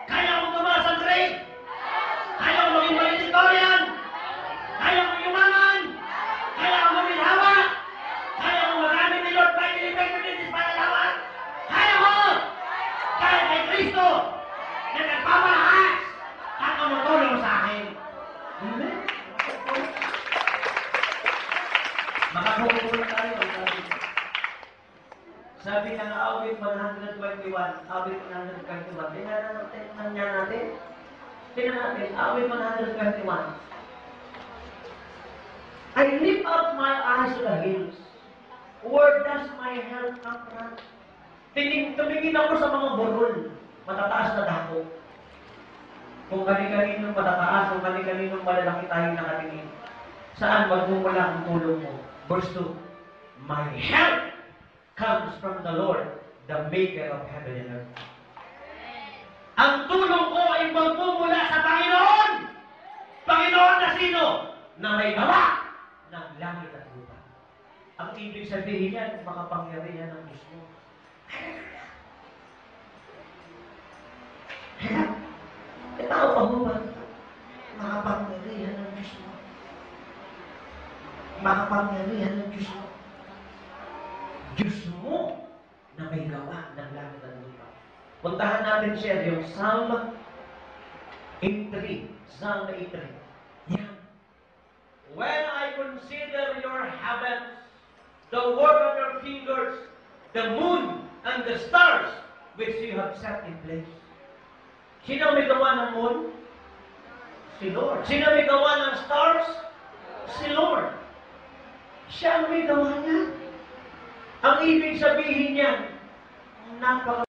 Kaya ko tumaas ang grade! Kaya ko maging valedictorian! Kaya ko yumangan! Kaya ko maging hawa! Kaya ko maraming ni Lord by Independence para lawan! Kaya ko! Dahil kay Kristo na nagpapalakas at tumutulong sa akin! Amen? Makakulong tayo. Sabi ng awit 121, awit 121. Tingnan natin. Awit 121. I lift up my eyes to the hills. Where does my help come from? Tumingin ako sa mga burol, matataas na dako. Kung kani-kaninong matataas, kung kani-kaninong malalaki tayo nakatingin. Saan magmumula ang tulong mo? Verse 2, my help comes from the Lord, the maker of heaven and earth. Ang tulong ko ay magmumula sa Panginoon! Panginoon na sino? Na may gawa ng langit at lupa. Ang ibig sabihin yan, makapangyarihan ng Diyos mo. E tao pa mo ba? Makapangyarihan ng Diyos mo. Makapangyarihan ng Diyos mo. Diyos mo na may gawa ng langit at lupa. Puntahan natin siya yung Psalm 8:3. Psalm 8:3. Yan. When I consider your heavens, the work of your fingers, the moon and the stars which you have set in place. Sino may gawa ng moon? Si Lord. Sino may gawa ng stars? Si Lord. Siya ang may gawa niya. Ang ibig sabihin niyan, napaka